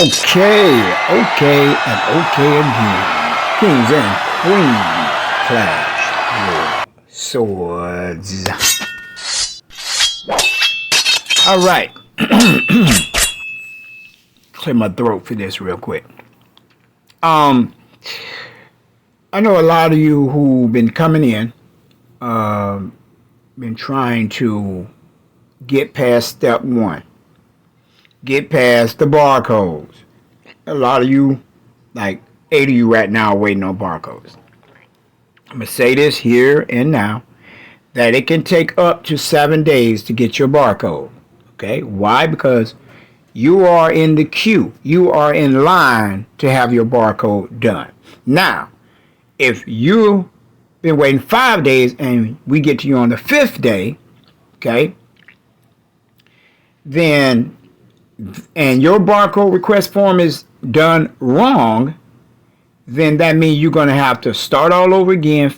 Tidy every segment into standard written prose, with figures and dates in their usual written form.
Okay, and okay again. Kings and queens, clash your swords. All right. Clear my throat for this real quick. I know a lot of you who've been coming in, been trying to get past step one. Get past the barcodes. A lot of you, like 8 of you right now, are waiting on barcodes. I'm going to say this here and now, that it can take up to 7 days to get your barcode. Okay? Why? Because you are in the queue. You are in line to have your barcode done. Now, if you've been waiting 5 days and we get to you on the 5th day, okay, then and your barcode request form is done wrong, then that means you're going to have to start all over again,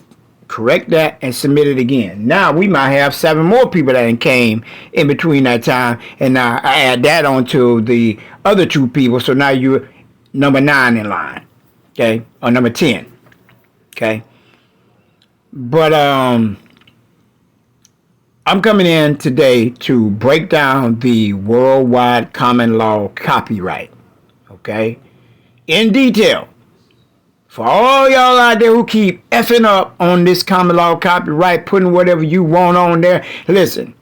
correct that, and submit it again. Now, we might have 7 more people that came in between that time, and now I add that on to the other 2 people, so now you're number 9 in line, okay, or number 10, okay? But, I'm coming in today to break down the worldwide common law copyright, okay, in detail. For all y'all out there who keep effing up on this common law copyright, putting whatever you want on there, listen,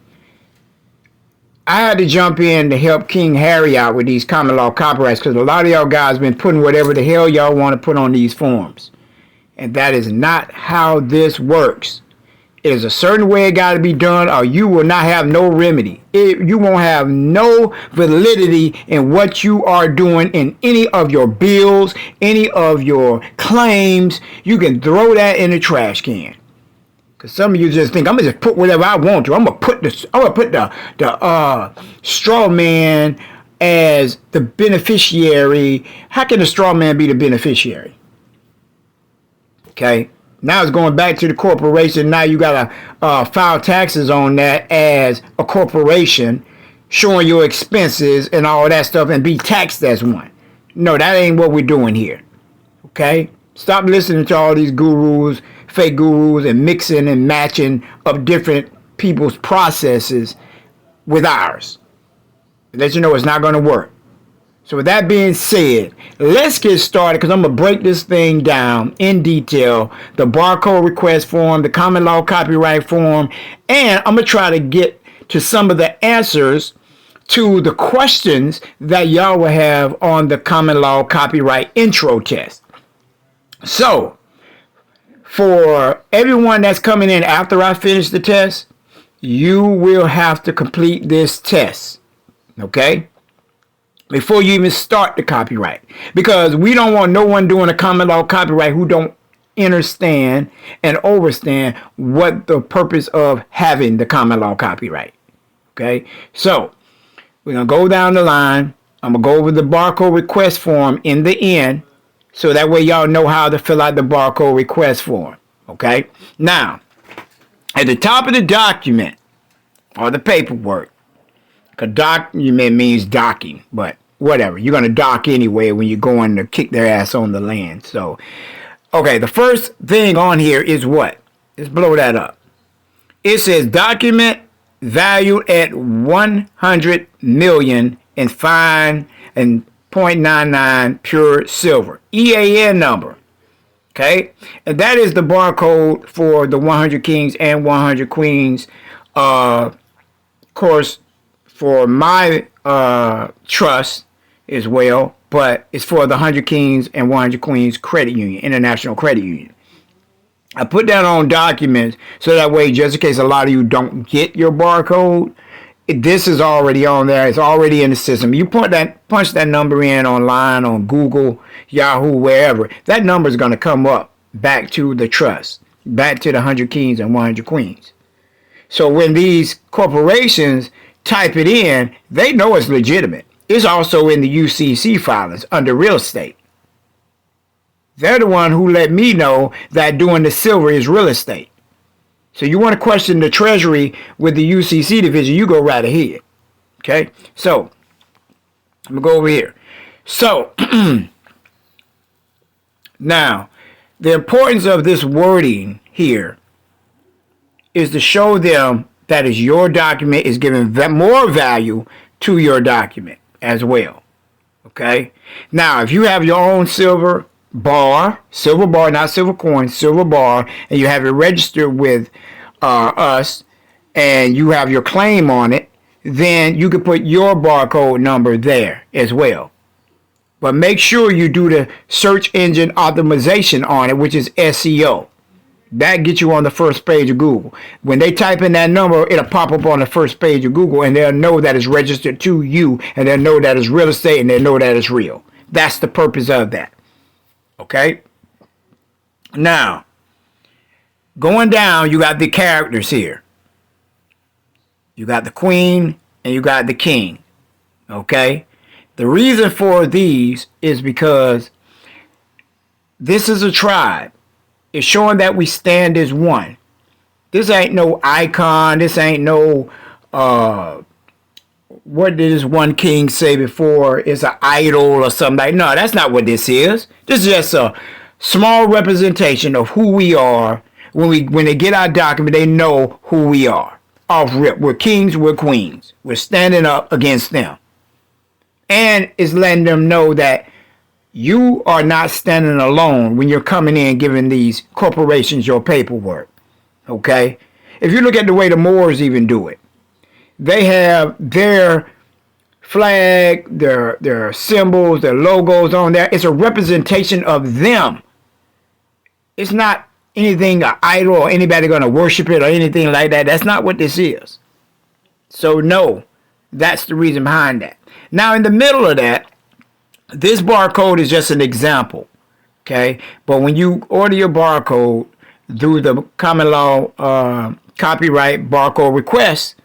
I had to jump in to help King Harry out with these common law copyrights because a lot of y'all guys been putting whatever the hell y'all want to put on these forms. And that is not how this works. It is a certain way it got to be done, or you will not have no remedy. You won't have no validity in what you are doing in any of your bills, any of your claims. You can throw that in the trash can. Cause some of you just think I'm gonna just put whatever I want to. I'm gonna put the straw man as the beneficiary. How can the straw man be the beneficiary? Okay. Now it's going back to the corporation. Now you got to file taxes on that as a corporation, showing your expenses and all that stuff and be taxed as one. No, that ain't what we're doing here. Okay? Stop listening to all these gurus, fake gurus, and mixing and matching up different people's processes with ours. Let you know it's not going to work. So with that being said, let's get started because I'm going to break this thing down in detail. The barcode request form, the common law copyright form, and I'm going to try to get to some of the answers to the questions that y'all will have on the common law copyright intro test. So for everyone that's coming in after I finish the test, you will have to complete this test. Okay? Before you even start the copyright, because we don't want no one doing a common law copyright who don't understand and overstand what the purpose of having the common law copyright. Okay, so we're gonna go down the line. I'm gonna go over the barcode request form in the end, so that way y'all know how to fill out the barcode request form. Okay, now at the top of the document or the paperwork. Because document means docking, but whatever. You're going to dock anyway when you're going to kick their ass on the land. So, okay, the first thing on here is what? Let's blow that up. It says document valued at 100 million in fine and 0.99 pure silver. EAN number. Okay? And that is the barcode for the 100 kings and 100 queens. Of course, for my trust as well, but it's for the 100 Kings and 100 Queens Credit Union, International Credit Union. I put that on documents so that way, just in case a lot of you don't get your barcode, this is already on there. It's already in the system. You punch that number in online, on Google, Yahoo, wherever. That number is going to come up back to the trust, back to the 100 Kings and 100 Queens. So when these corporations type it in, they know it's legitimate. It's also in the UCC filings under real estate. They're the one who let me know that doing the silver is real estate. So you want to question the Treasury with the UCC division, you go right ahead. Okay, so I'm going to go over here. So, now, the importance of this wording here is to show them that is your document is giving more value to your document as well. Okay? Now, if you have your own silver bar, not silver coin, silver bar, and you have it registered with us, and you have your claim on it, then you can put your barcode number there as well. But make sure you do the search engine optimization on it, which is SEO. That gets you on the first page of Google. When they type in that number, it'll pop up on the first page of Google, and they'll know that it's registered to you, and they'll know that it's real estate, and they'll know that it's real. That's the purpose of that. Okay? Now, going down, you got the characters here. You got the queen, and you got the king. Okay? The reason for these is because this is a tribe. It's showing that we stand as one. This ain't no icon. This ain't no, what did this one king say before? It's an idol or something like. No, that's not what this is. This is just a small representation of who we are. When they get our document, they know who we are. Off rip. We're kings, we're queens. We're standing up against them. And it's letting them know that you are not standing alone when you're coming in giving these corporations your paperwork. Okay? If you look at the way the Moors even do it, they have their flag, their symbols, their logos on there. It's a representation of them. It's not anything, an idol, or anybody going to worship it or anything like that. That's not what this is. So no, that's the reason behind that. Now in the middle of that, this barcode is just an example, okay? But when you order your barcode through the common law copyright barcode request,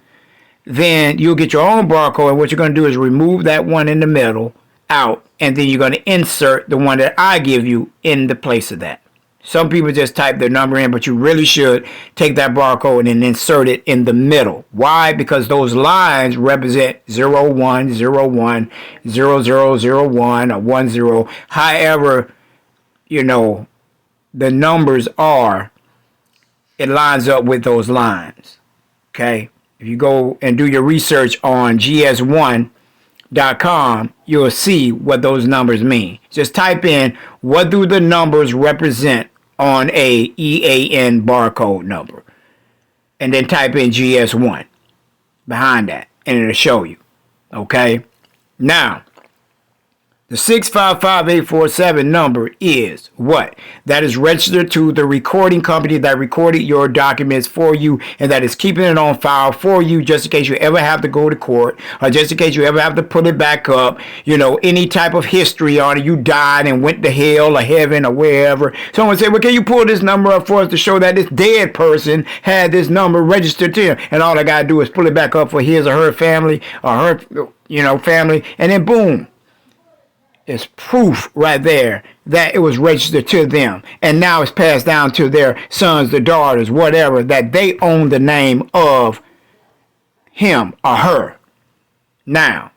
then you'll get your own barcode, and what you're going to do is remove that one in the middle out, and then you're going to insert the one that I give you in the place of that. Some people just type their number in, but you really should take that barcode and insert it in the middle. Why? Because those lines represent 0101, 0001, or 10. However, the numbers are, it lines up with those lines. Okay? If you go and do your research on gs1.com, you'll see what those numbers mean. Just type in, what do the numbers represent on a EAN barcode number, and then type in GS1 behind that, and it'll show you. Okay? Now, the 655847 number is what? That is registered to the recording company that recorded your documents for you, and that is keeping it on file for you just in case you ever have to go to court, or just in case you ever have to put it back up, any type of history on it. You died and went to hell or heaven or wherever. Someone said, well, can you pull this number up for us to show that this dead person had this number registered to him? And all I got to do is pull it back up for his or her family, or her, family, and then boom. It's proof right there that it was registered to them, and now it's passed down to their sons, their daughters, whatever, that they own the name of him or her. Now,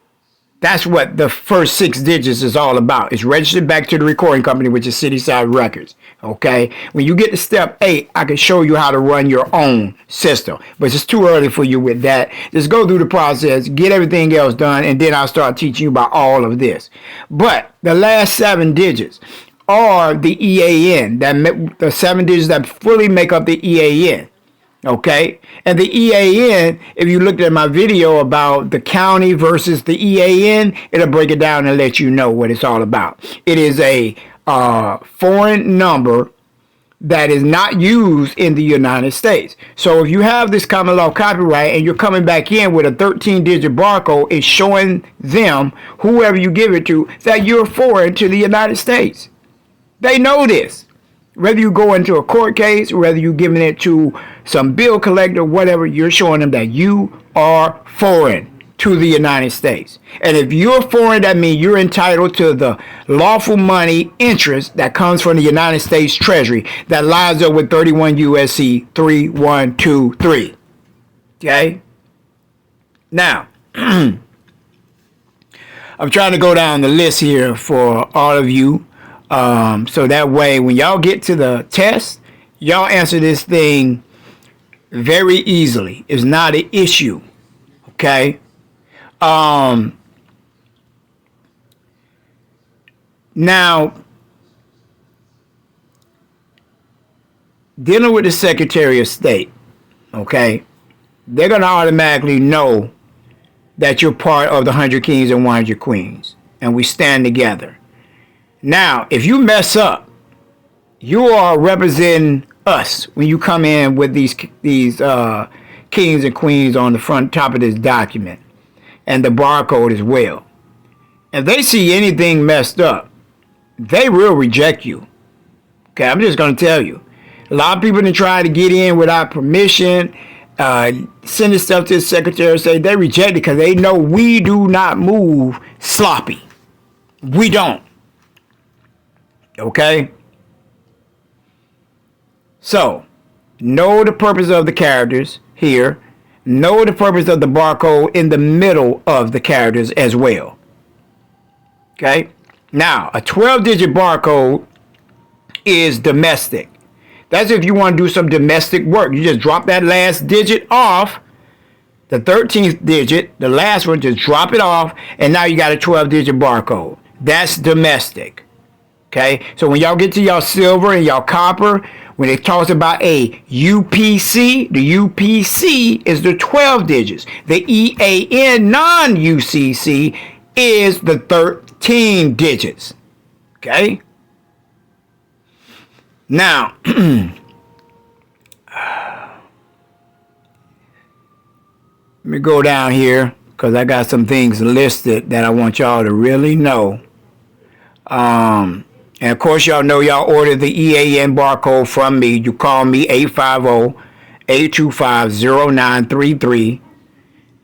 that's what the first 6 digits is all about. It's registered back to the recording company, which is CitySide Records. Okay? When you get to step 8, I can show you how to run your own system. But it's too early for you with that. Just go through the process, get everything else done, and then I'll start teaching you about all of this. But the last 7 digits are the EAN, the 7 digits that fully make up the EAN. Okay, and the EAN, if you looked at my video about the county versus the EAN, it'll break it down and let you know what it's all about. It is a foreign number that is not used in the United States. So if you have this common law copyright and you're coming back in with a 13-digit barcode, it's showing them, whoever you give it to, that you're foreign to the United States. They know this. Whether you go into a court case, whether you're giving it to some bill collector, whatever, you're showing them that you are foreign to the United States. And if you're foreign, that means you're entitled to the lawful money interest that comes from the United States Treasury that lines up with 31 USC 3123. Okay? Now, I'm trying to go down the list here for all of you. So that way, when y'all get to the test, y'all answer this thing very easily. It's not an issue. Okay? Now, dealing with the Secretary of State, okay, they're going to automatically know that you're part of the 100 Kings and 100 Queens, and we stand together. Now, if you mess up, you are representing us when you come in with these kings and queens on the front top of this document, and the barcode as well. If they see anything messed up, they will reject you. Okay, I'm just going to tell you. A lot of people that try to get in without permission, sending stuff to the secretary, say they reject it because they know we do not move sloppy. We don't. Okay? So, know the purpose of the characters here. Know the purpose of the barcode in the middle of the characters as well. Okay? Now, a 12-digit barcode is domestic. That's if you want to do some domestic work. You just drop that last digit off, the 13th digit, the last one, just drop it off, and now you got a 12-digit barcode. That's domestic. Okay? So when y'all get to y'all silver and y'all copper, when it talks about a UPC, the UPC is the 12 digits. The EAN non-UCC is the 13 digits. Okay? Now, let me go down here because I got some things listed that I want y'all to really know. And of course, y'all know y'all ordered the EAN barcode from me. You call me 850-825-0933.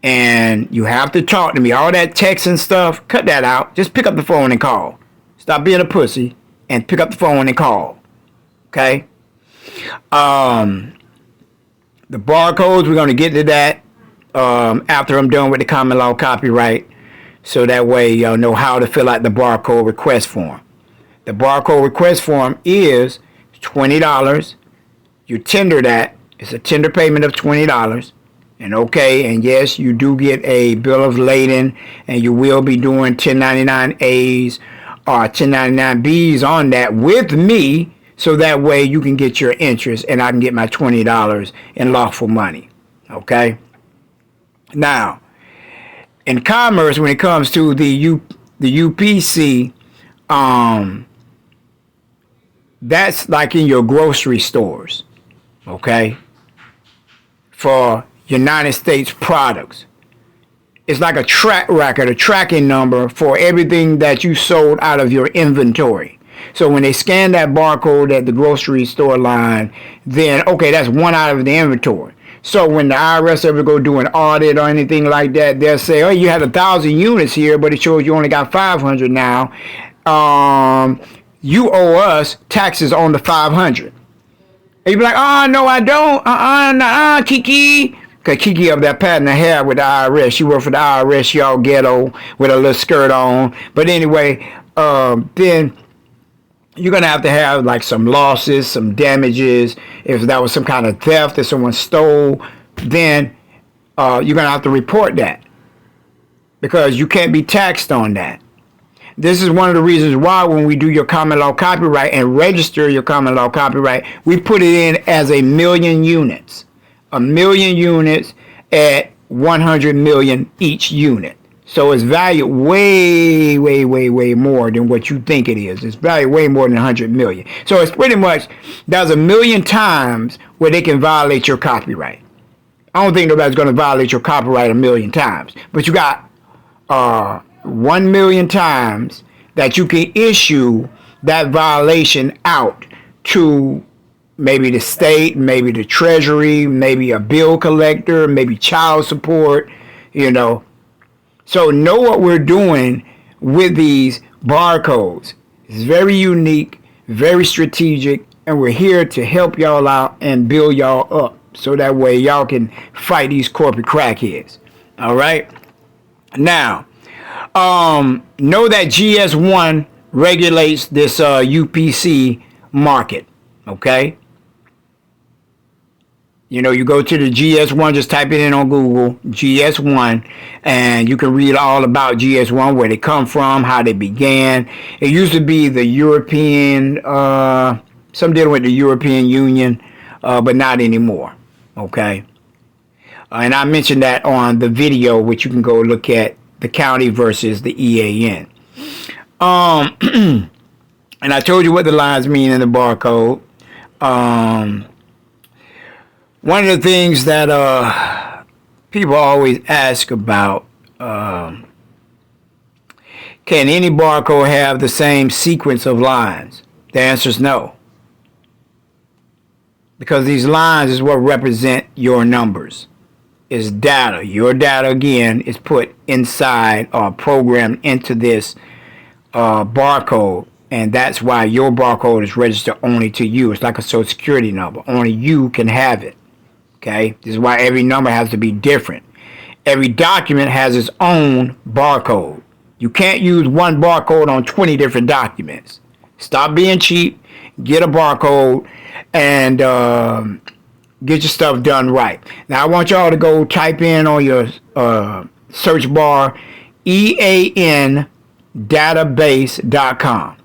And you have to talk to me. All that text and stuff, cut that out. Just pick up the phone and call. Stop being a pussy and pick up the phone and call. Okay? The barcodes, we're going to get to that after I'm done with the common law copyright. So that way y'all know how to fill out the barcode request form. The barcode request form is $20. You tender that. It's a tender payment of $20. And okay, and yes, you do get a bill of lading, and you will be doing 1099As or 1099Bs on that with me, so that way you can get your interest and I can get my $20 in lawful money. Okay? Now, in commerce, when it comes to the UPC, that's like in your grocery stores, okay, for United States products. It's like a track record, a tracking number for everything that you sold out of your inventory. So when they scan that barcode at the grocery store line, then, okay, that's one out of the inventory. So when the IRS ever go do an audit or anything like that, they'll say, oh, you had 1,000 units here, but it shows you only got 500 now. You owe us taxes on the 500. And you be like, oh, no, I don't. Kiki. Because Kiki up that pattern of hair with the IRS. She worked for the IRS, y'all ghetto, with a little skirt on. But anyway, then you're going to have like some losses, some damages. If that was some kind of theft that someone stole, then you're going to have to report that. Because you can't be taxed on that. This is one of the reasons why when we do your common law copyright and register your common law copyright, we put it in as 1,000,000 units. 1,000,000 units at 100 million each unit. So it's valued way, way, way, way more than what you think it is. It's valued way more than 100 million. So it's pretty much, there's 1,000,000 times where they can violate your copyright. I don't think nobody's going to violate your copyright 1,000,000 times. But you got 1,000,000 times that you can issue that violation out to maybe the state, maybe the treasury, maybe a bill collector, maybe child support, you know. So know what we're doing with these barcodes. It's very unique, very strategic, and we're here to help y'all out and build y'all up so that way y'all can fight these corporate crackheads. All right? Now, Know that GS1 regulates this UPC market. Okay. You know, you go to the GS1, just type it in on Google, GS1, and you can read all about GS1, where they come from, how they began. It used to be the European, some dealing with the European Union, but not anymore. Okay. And I mentioned that on the video, which you can go look at, the county versus the EAN. And I told you what the lines mean in the barcode. One of the things that people always ask about, can any barcode have the same sequence of lines? The answer is no. Because these lines is what represent your numbers. It's data. Your data, again, is put inside or programmed into this barcode. And that's why your barcode is registered only to you. It's like a social security number. Only you can have it. Okay, this is why every number has to be different. Every document has its own barcode. You can't use one barcode on 20 different documents. Stop being cheap, get a barcode, and get your stuff done right. Now I want y'all to go type in on your search bar EANdatabase.com.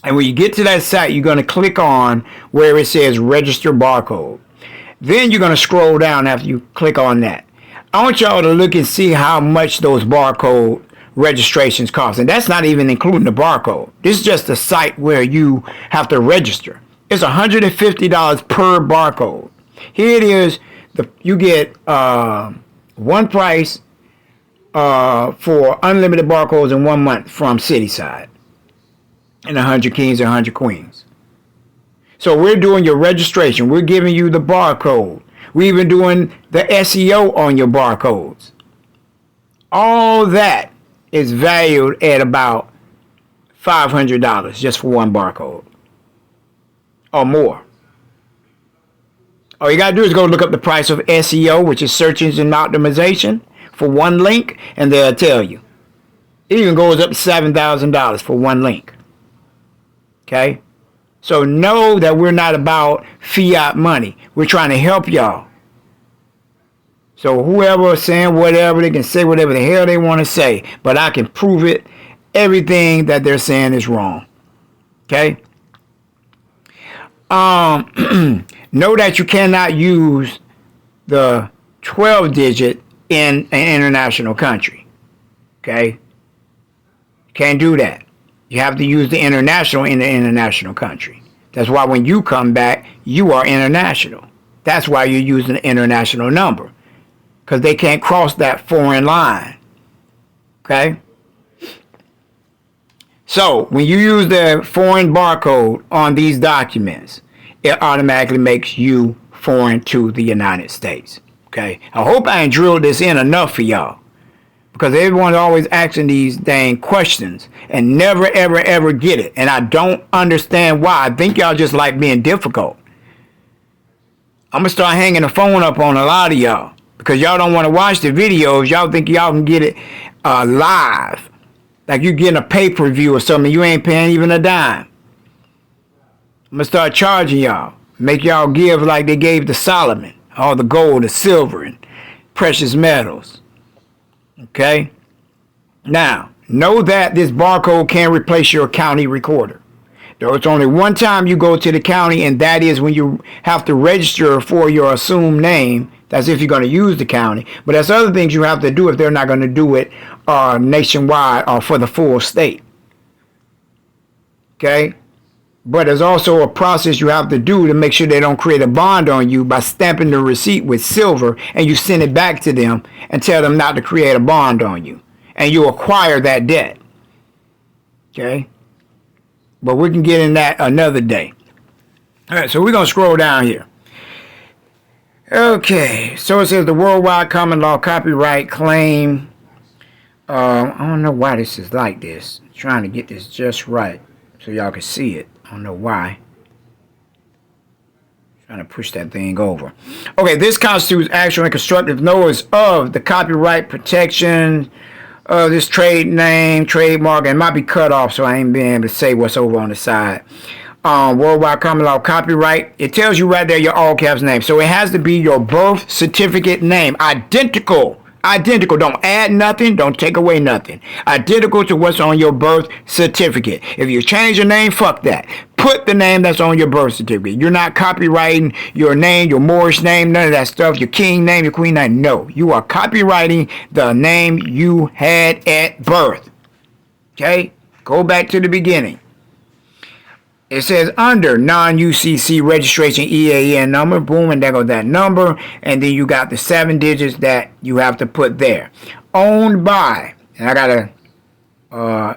And when you get to that site, you're going to click on where it says register barcode. Then you're going to scroll down after you click on that. I want y'all to look and see how much those barcode registrations cost. And that's not even including the barcode. This is just the site where you have to register. It's $150 per barcode. Here it is. You get one price for unlimited barcodes in 1 month from CitySide. And 100 kings and 100 queens. So we're doing your registration. We're giving you the barcode. We're even doing the SEO on your barcodes. All that is valued at about $500 just for one barcode. Or more. All you got to do is go look up the price of SEO, which is search engine optimization, for one link, and they'll tell you. It even goes up to $7,000 for one link. Okay? So know that we're not about fiat money. We're trying to help y'all. So whoever is saying whatever, they can say whatever the hell they want to say. But I can prove it. Everything that they're saying is wrong. Okay? Know that you cannot use the 12-digit in an international country. Okay? Can't do that. You have to use the international in the international country. That's why when you come back, you are international. That's why you're using the international number. Because they can't cross that foreign line. Okay? So, when you use the foreign barcode on these documents, it automatically makes you foreign to the United States. Okay? I hope I ain't drilled this in enough for y'all. Because everyone's always asking these dang questions and never, ever, ever get it. And I don't understand why. I think y'all just like being difficult. I'm going to start hanging the phone up on a lot of y'all. Because y'all don't want to watch the videos. Y'all think y'all can get it live. Like you getting a pay-per-view or something. You ain't paying even a dime. I'm going to start charging y'all. Make y'all give like they gave to Solomon. All the gold, the silver, and precious metals. Okay? Now, know that this barcode can replace your county recorder. There's only one time you go to the county, and that is when you have to register for your assumed name. That's if you're going to use the county. But there's other things you have to do if they're not going to do it nationwide or for the full state. Okay? But there's also a process you have to do to make sure they don't create a bond on you by stamping the receipt with silver, and you send it back to them and tell them not to create a bond on you. And you acquire that debt. Okay? But we can get in that another day. All right, so we're going to scroll down here. Okay, so it says the worldwide common law copyright claim. I don't know why this is like this. I'm trying to get this just right so y'all can see it. I don't know why. Trying to push that thing over. Okay, this constitutes actual and constructive notice of the copyright protection this trade name, trademark, and it might be cut off, so I ain't being able to say what's over on the side. Worldwide common law copyright. It tells you right there your all caps name. So it has to be your birth certificate name. Identical. Identical. Don't add nothing. Don't take away nothing. Identical to what's on your birth certificate. If you change your name, fuck that. Put the name that's on your birth certificate. You're not copyrighting your name, your Moorish name, none of that stuff, your king name, your queen name. No. You are copyrighting the name you had at birth. Okay? Go back to the beginning. It says under non-UCC registration EAN number, boom, and there goes that number, and then you got the 7 digits that you have to put there. Owned by, and I gotta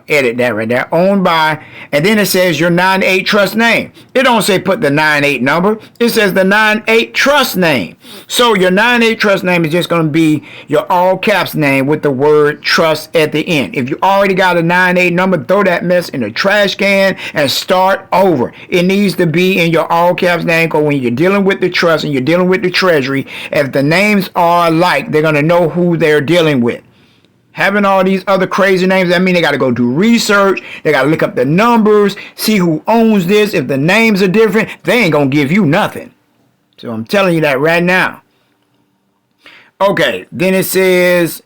edit that right there. Owned by, and then it says your 9-8 trust name. It don't say put the 9-8 number. It says the 9-8 trust name. So your 9-8 trust name is just going to be your all caps name with the word trust at the end. If you already got a 9-8 number, throw that mess in the trash can and start over. It needs to be in your all caps name, because when you're dealing with the trust and you're dealing with the treasury, if the names are alike, they're going to know who they're dealing with. Having all these other crazy names, that means they got to go do research. They got to look up the numbers, see who owns this. If the names are different, they ain't going to give you nothing. So I'm telling you that right now. Okay, then it says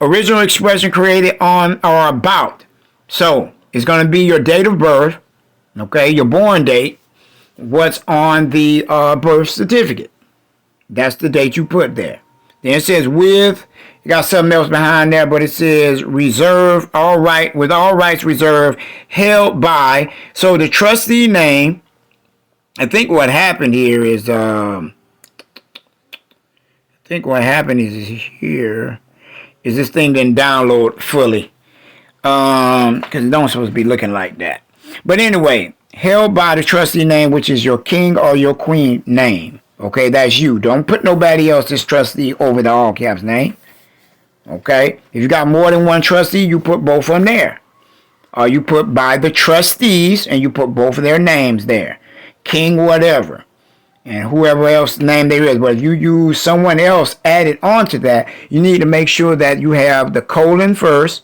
original expression created on or about. So it's going to be your date of birth, okay, your born date, what's on the birth certificate. That's the date you put there. Then it says with. You got something else behind there, but it says reserve, all right, with all rights reserved, held by. So the trustee name, I think what happened here is, here is this thing didn't download fully. Because it don't supposed to be looking like that. But anyway, held by the trustee name, which is your king or your queen name. Okay, that's you. Don't put nobody else's trustee over the all caps name. Okay, if you got more than one trustee, you put both of them there. Or you put by the trustees and you put both of their names there. King whatever. And whoever else name there is. But if you use someone else added onto that, you need to make sure that you have the colon first,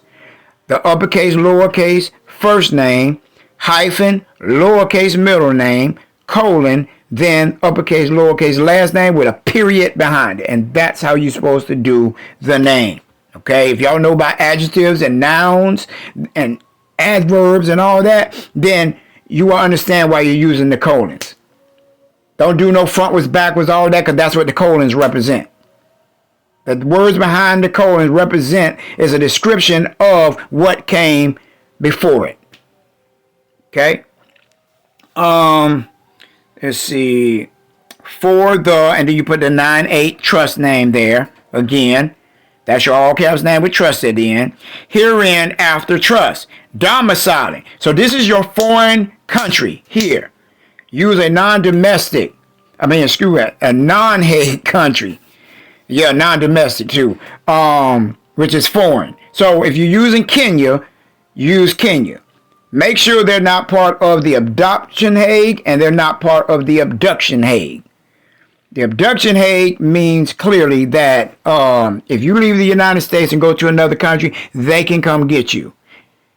the uppercase, lowercase, first name, hyphen, lowercase, middle name, colon, then uppercase, lowercase, last name with a period behind it. And that's how you're supposed to do the name. Okay, if y'all know about adjectives and nouns and adverbs and all that, then you will understand why you're using the colons. Don't do no frontwards, backwards, all that, because that's what the colons represent. The words behind the colons represent is a description of what came before it. Okay. Let's see. For the, and then you put the 9-8 trust name there again. That's your all caps name with trust at the end. Herein after trust. Domiciling. So this is your foreign country here. Use a non-domestic. A non-Hague country. Yeah, non-domestic too. Which is foreign. So if you're using Kenya, use Kenya. Make sure they're not part of the adoption Hague and they're not part of the abduction Hague. The abduction Hague means clearly that if you leave the United States and go to another country, they can come get you.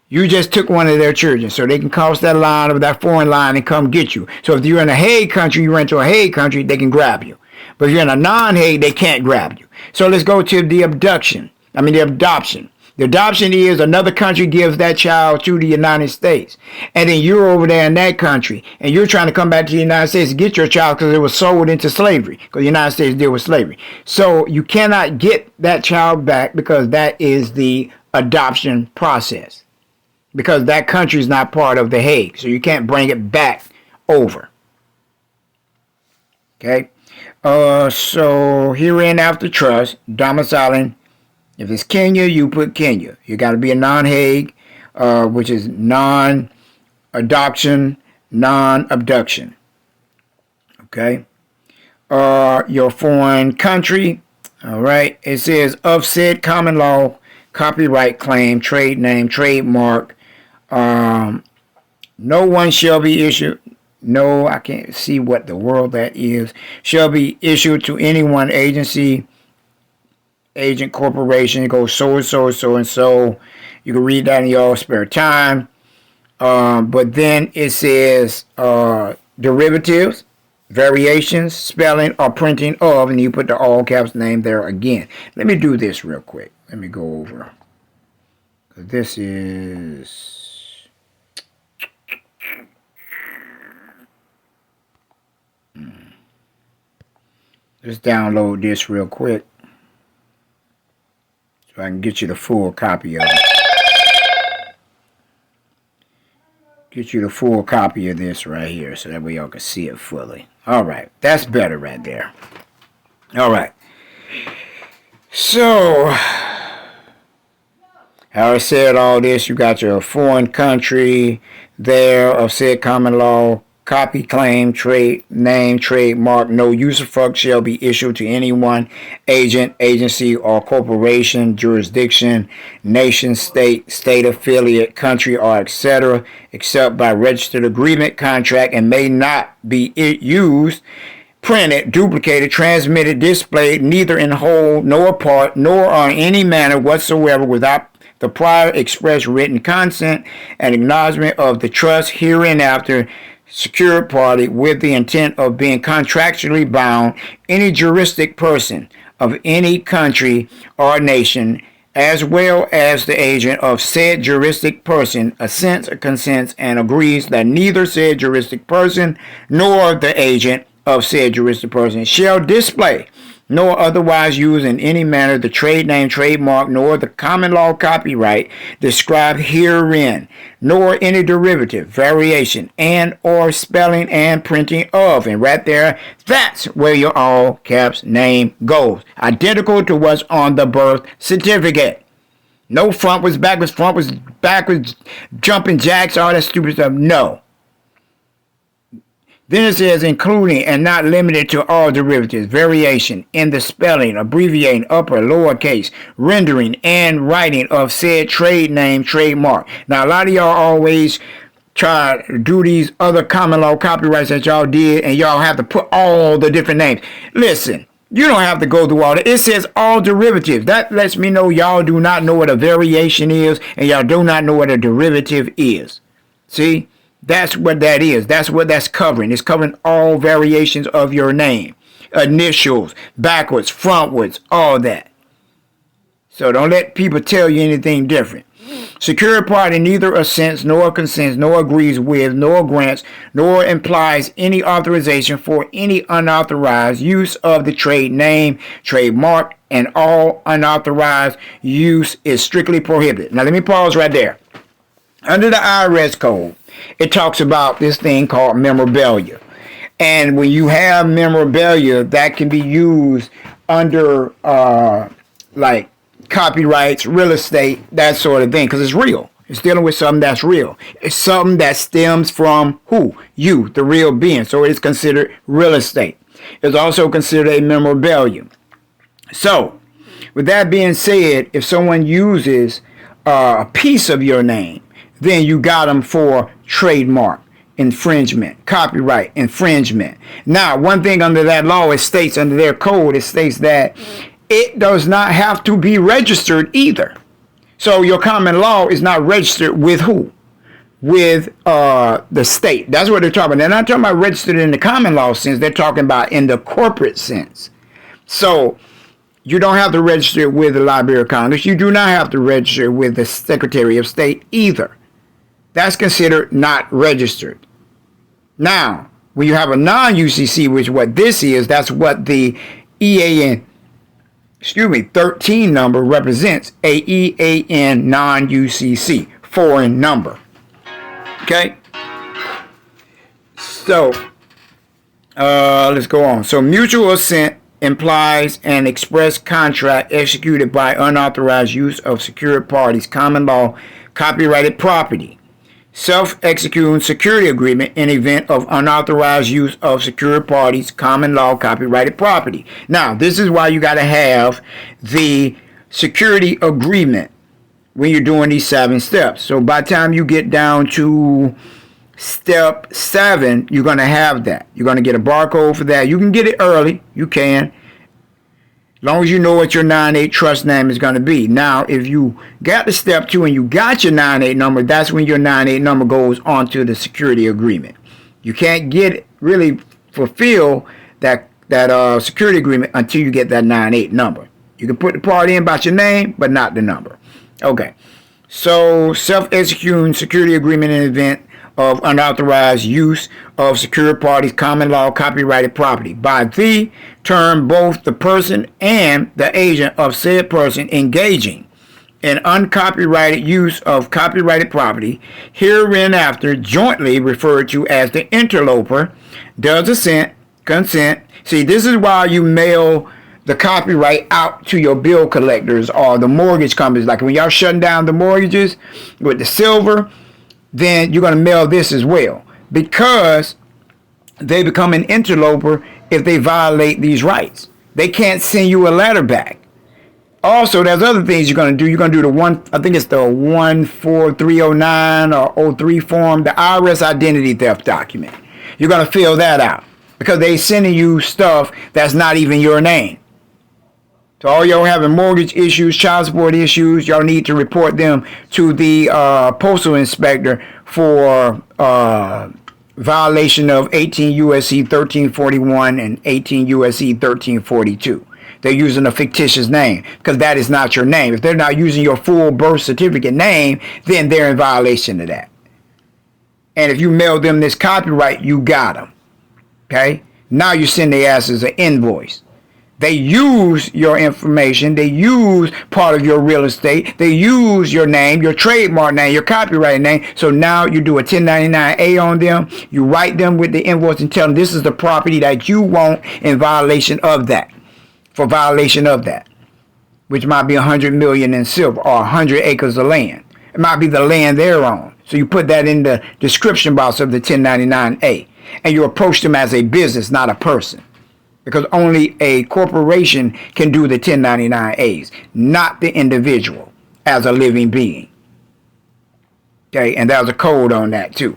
You just took one of their children, so they can cross that line of that foreign line and come get you. So if you're in a Hague country, you rent to a Hague country, they can grab you. But if you're in a non-Hague, they can't grab you. So let's go to the adoption. The adoption is another country gives that child to the United States. And then you're over there in that country. And you're trying to come back to the United States to get your child because it was sold into slavery. Because the United States deal with slavery. So you cannot get that child back because that is the adoption process. Because that country is not part of the Hague. So you can't bring it back over. Okay. So herein after trust, domiciling. If it's Kenya, you put Kenya. You got to be a non-Hague, which is non-adoption, non-abduction. Okay. Your foreign country. All right. It says of said common law, copyright claim, trade name, trademark. No one shall be issued. No, I can't see what the world that is. Shall be issued to any one agency agent corporation. It goes so and so and so and so. You can read that in your spare time. But then it says derivatives, variations, spelling, or printing of, and you put the all caps name there again. Let me do this real quick. Let me go over. This is... Let's download this real quick so I can get you the full copy of it. Get you the full copy of this right here so that way y'all can see it fully. All right, that's better right there. All right. So, how I said all this, you got your foreign country there of said common law, copy, claim, trade, name, trademark. No usufruct shall be issued to anyone, agent, agency, or corporation, jurisdiction, nation, state affiliate, country, or etc., except by registered agreement, contract, and may not be used, printed, duplicated, transmitted, displayed, neither in whole nor part, nor on any manner whatsoever without the prior express written consent and acknowledgement of the trust hereinafter secured party with the intent of being contractually bound, any juristic person of any country or nation, as well as the agent of said juristic person, assents or consents and agrees that neither said juristic person nor the agent of said juristic person shall display nor otherwise use in any manner the trade name, trademark, nor the common law copyright described herein, nor any derivative, variation, and or spelling and printing of. And right there, that's where your all caps name goes. Identical to what's on the birth certificate. No front was backwards, jumping jacks, all that stupid stuff. No. Then it says including and not limited to all derivatives, variation in the spelling, abbreviating, upper, lowercase, rendering, and writing of said trade name, trademark. Now, a lot of y'all always try to do these other common law copyrights that y'all did, and y'all have to put all the different names. Listen, you don't have to go through all that. It says all derivatives. That lets me know y'all do not know what a variation is, and y'all do not know what a derivative is. See? That's what that is. That's what that's covering. It's covering all variations of your name. Initials, backwards, frontwards, all that. So don't let people tell you anything different. Secured party neither assents, nor consents, nor agrees with, nor grants, nor implies any authorization for any unauthorized use of the trade name, trademark, and all unauthorized use is strictly prohibited. Now let me pause right there. Under the IRS code, it talks about this thing called memorabilia. And when you have memorabilia, that can be used under like copyrights, real estate, that sort of thing, because it's real. It's dealing with something that's real. It's something that stems from who? You, the real being. So it is considered real estate. It's also considered a memorabilia. So, with that being said, if someone uses a piece of your name, then you got them for trademark infringement, copyright infringement. Now, one thing under that law, it states under their code, it states that it does not have to be registered either. So your common law is not registered with who? With the state. That's what they're talking about. They're not talking about registered in the common law sense. They're talking about in the corporate sense. So you don't have to register with the Library of Congress. You do not have to register with the Secretary of State either. That's considered not registered. Now, when you have a non-UCC, which is what this is, that's what the EAN, 13 number represents, a EAN non-UCC, foreign number. Okay? So, let's go on. So, mutual assent implies an express contract executed by unauthorized use of secured parties, common law, copyrighted property. Self-executing security agreement in event of unauthorized use of secured parties, common law, copyrighted property. Now, this is why you got to have the security agreement when you're doing these 7 steps. So by the time you get down to step 7, you're going to have that. You're going to get a barcode for that. You can get it early. You can. As long as you know what your 9(8) trust name is going to be. Now, if you got to step 2 and you got your 9(8) number, that's when your 9(8) number goes onto the security agreement. You can't get really fulfill that security agreement until you get that 9(8) number. You can put the part in about your name, but not the number. Okay. So, self-executing security agreement in the event of unauthorized use of secured parties, common law, copyrighted property. By the term, both the person and the agent of said person engaging in uncopyrighted use of copyrighted property, hereinafter jointly referred to as the interloper, does consent. See, this is why you mail the copyright out to your bill collectors or the mortgage companies. Like when y'all shutting down the mortgages with the silver, then you're going to mail this as well, because they become an interloper if they violate these rights. They can't send you a letter back. Also, there's other things you're going to do. You're going to do I think it's the 14309 or 03 form, the IRS identity theft document. You're going to fill that out because they're sending you stuff that's not even your name. So all y'all having mortgage issues, child support issues, y'all need to report them to the postal inspector for violation of 18 USC 1341 and 18 USC 1342. They're using a fictitious name because that is not your name. If they're not using your full birth certificate name, then they're in violation of that. And if you mail them this copyright, you got them. Okay? Now you send their asses an invoice. They use your information. They use part of your real estate. They use your name, your trademark name, your copyright name. So now you do a 1099-A on them. You write them with the invoice and tell them this is the property that you want in violation of that. For violation of that, which might be 100 million in silver or 100 acres of land. It might be the land they're on. So you put that in the description box of the 1099-A. And you approach them as a business, not a person. Because only a corporation can do the 1099-As, not the individual as a living being. Okay, and there's a code on that too.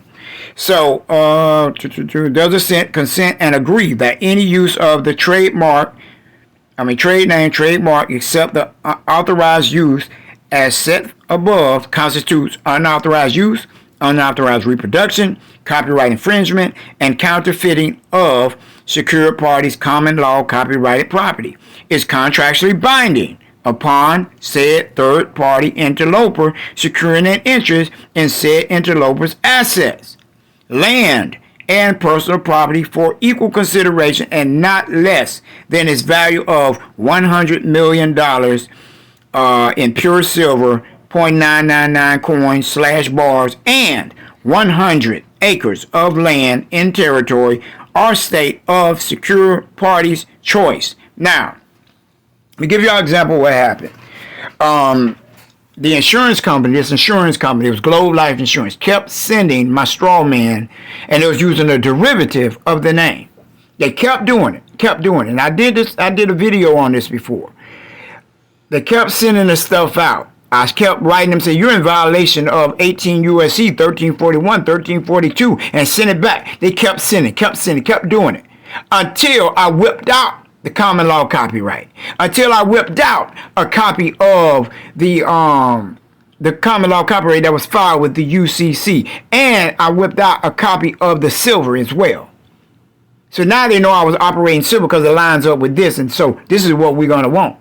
So, does consent and agree that any use of the trade name, trademark, except the authorized use as set above, constitutes unauthorized use, unauthorized reproduction, copyright infringement, and counterfeiting of secured parties' common law copyrighted property, is contractually binding upon said third-party interloper securing an interest in said interloper's assets, land, and personal property for equal consideration and not less than its value of $100 million in pure silver, 0.999 coins / bars, and 100 acres of land in territory or state of secured party's choice. Now, let me give you an example of what happened. This insurance company, it was Globe Life Insurance, kept sending my STRAWMAN, and it was using a derivative of the name. They kept doing it. And I did a video on this before. They kept sending this stuff out. I kept writing them, saying, you're in violation of 18 USC 1341, 1342, and send it back. They kept sending, kept doing it. Until I whipped out the common law copyright. Until I whipped out a copy of the common law copyright that was filed with the UCC. And I whipped out a copy of the silver as well. So now they know I was operating silver because it lines up with this. And so this is what we're going to want.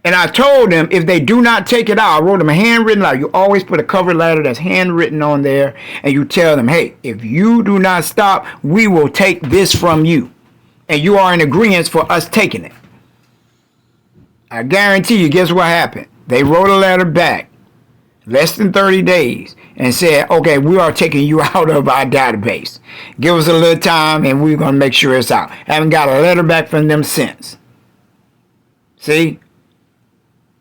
And I told them if they do not take it out, I wrote them a handwritten letter. You always put a cover letter that's handwritten on there. And you tell them, hey, if you do not stop, we will take this from you. And you are in agreement for us taking it. I guarantee you, guess what happened? They wrote a letter back less than 30 days and said, okay, we are taking you out of our database. Give us a little time and we're going to make sure it's out. I haven't got a letter back from them since. See?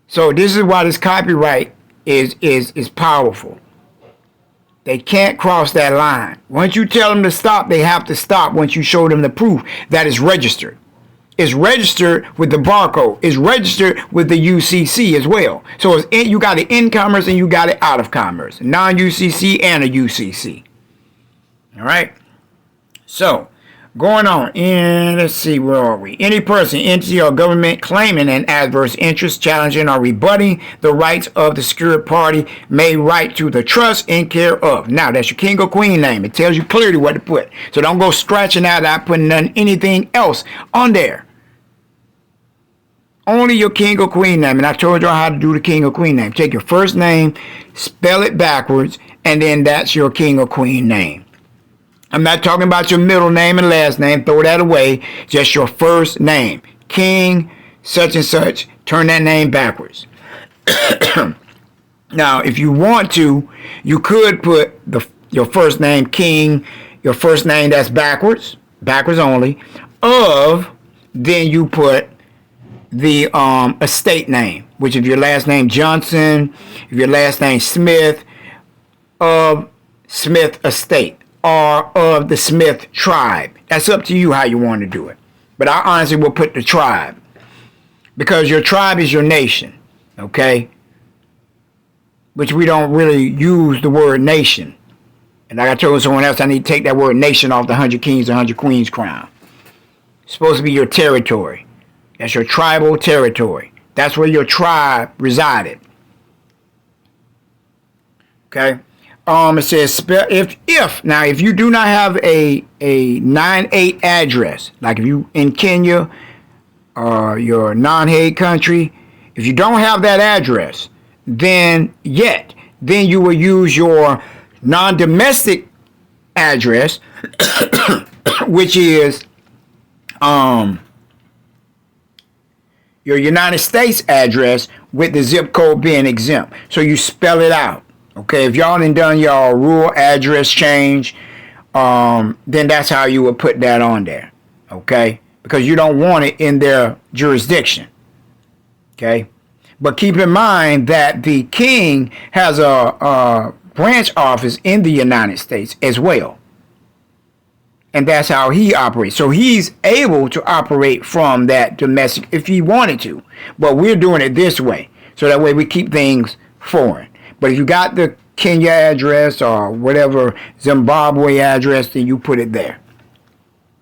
So this is why this copyright is powerful. They can't cross that line. Once you tell them to stop, they have to stop once you show them the proof that it's registered. It's registered with the barcode. It's registered with the UCC as well. So you got it in commerce and you got it out of commerce. Non-UCC and a UCC. All right? So, Going on, and let's see, where are we? Any person, entity, or government claiming an adverse interest, challenging or rebutting the rights of the secured party may write to the trust in care of. Now, that's your king or queen name. It tells you clearly what to put. So don't go scratching out, not putting anything else on there. Only your king or queen name. And I told y'all how to do the king or queen name. Take your first name, spell it backwards, and then that's your king or queen name. I'm not talking about your middle name and last name. Throw that away. Just your first name. King, such and such. Turn that name backwards. Now, if you want to, you could put your first name, King, your first name that's backwards only, then you put the estate name, which if your last name Johnson, if your last name Smith, of Smith Estate, or of the Smith tribe. That's up to you how you want to do it. But I honestly will put the tribe, because your tribe is your nation, okay? Which we don't really use the word nation. And like I told someone else, I need to take that word nation off the 100 Kings, 100 Queens crown. It's supposed to be your territory. That's your tribal territory. That's where your tribe resided. Okay? It says, if you do not have a 9/8 address, like if you in Kenya or your non-Hague country, if you don't have that address, then you will use your non-domestic address, which is your United States address with the zip code being exempt. So you spell it out. Okay, if y'all done y'all rural address change, then that's how you would put that on there. Okay, because you don't want it in their jurisdiction. Okay, but keep in mind that the king has a branch office in the United States as well. And that's how he operates. So he's able to operate from that domestic if he wanted to. But we're doing it this way. So that way we keep things foreign. But if you got the Kenya address or whatever Zimbabwe address, then you put it there.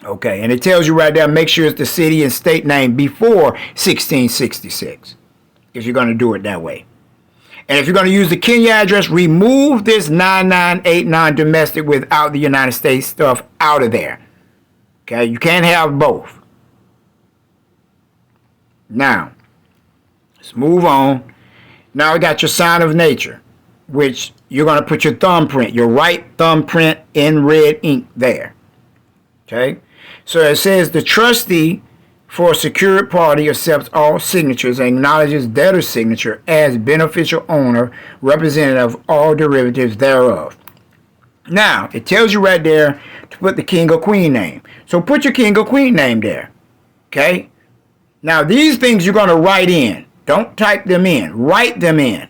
Okay, and it tells you right there, make sure it's the city and state name before 1666. If you're going to do it that way. And if you're going to use the Kenya address, remove this 9989 domestic without the United States stuff out of there. Okay, you can't have both. Now, let's move on. Now we got your sign of nature, which you're going to put your thumbprint, your right thumbprint in red ink there. Okay, so it says the trustee for a secured party accepts all signatures and acknowledges debtor's signature as beneficial owner, representative of all derivatives thereof. Now, it tells you right there to put the king or queen name. So put your king or queen name there. Okay? Now, these things you're going to write in. Don't type them in. Write them in.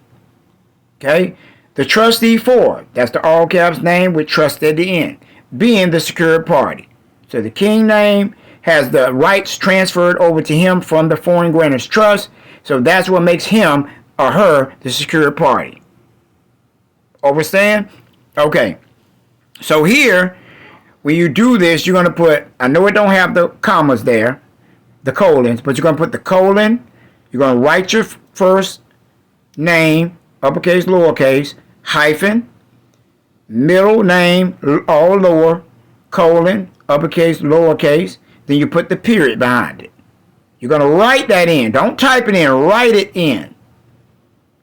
Okay? The trustee for, that's the all caps name with trust at the end, being the secured party. So the king name has the rights transferred over to him from the foreign grantor's trust. So that's what makes him or her the secured party. Understand? Okay. So here, when you do this, you're going to put, I know it don't have the commas there, the colons, but you're going to put the colon. You're going to write your first name, uppercase, lowercase, hyphen, middle name, all lower, colon, uppercase, lowercase. Then you put the period behind it. You're going to write that in. Don't type it in. Write it in.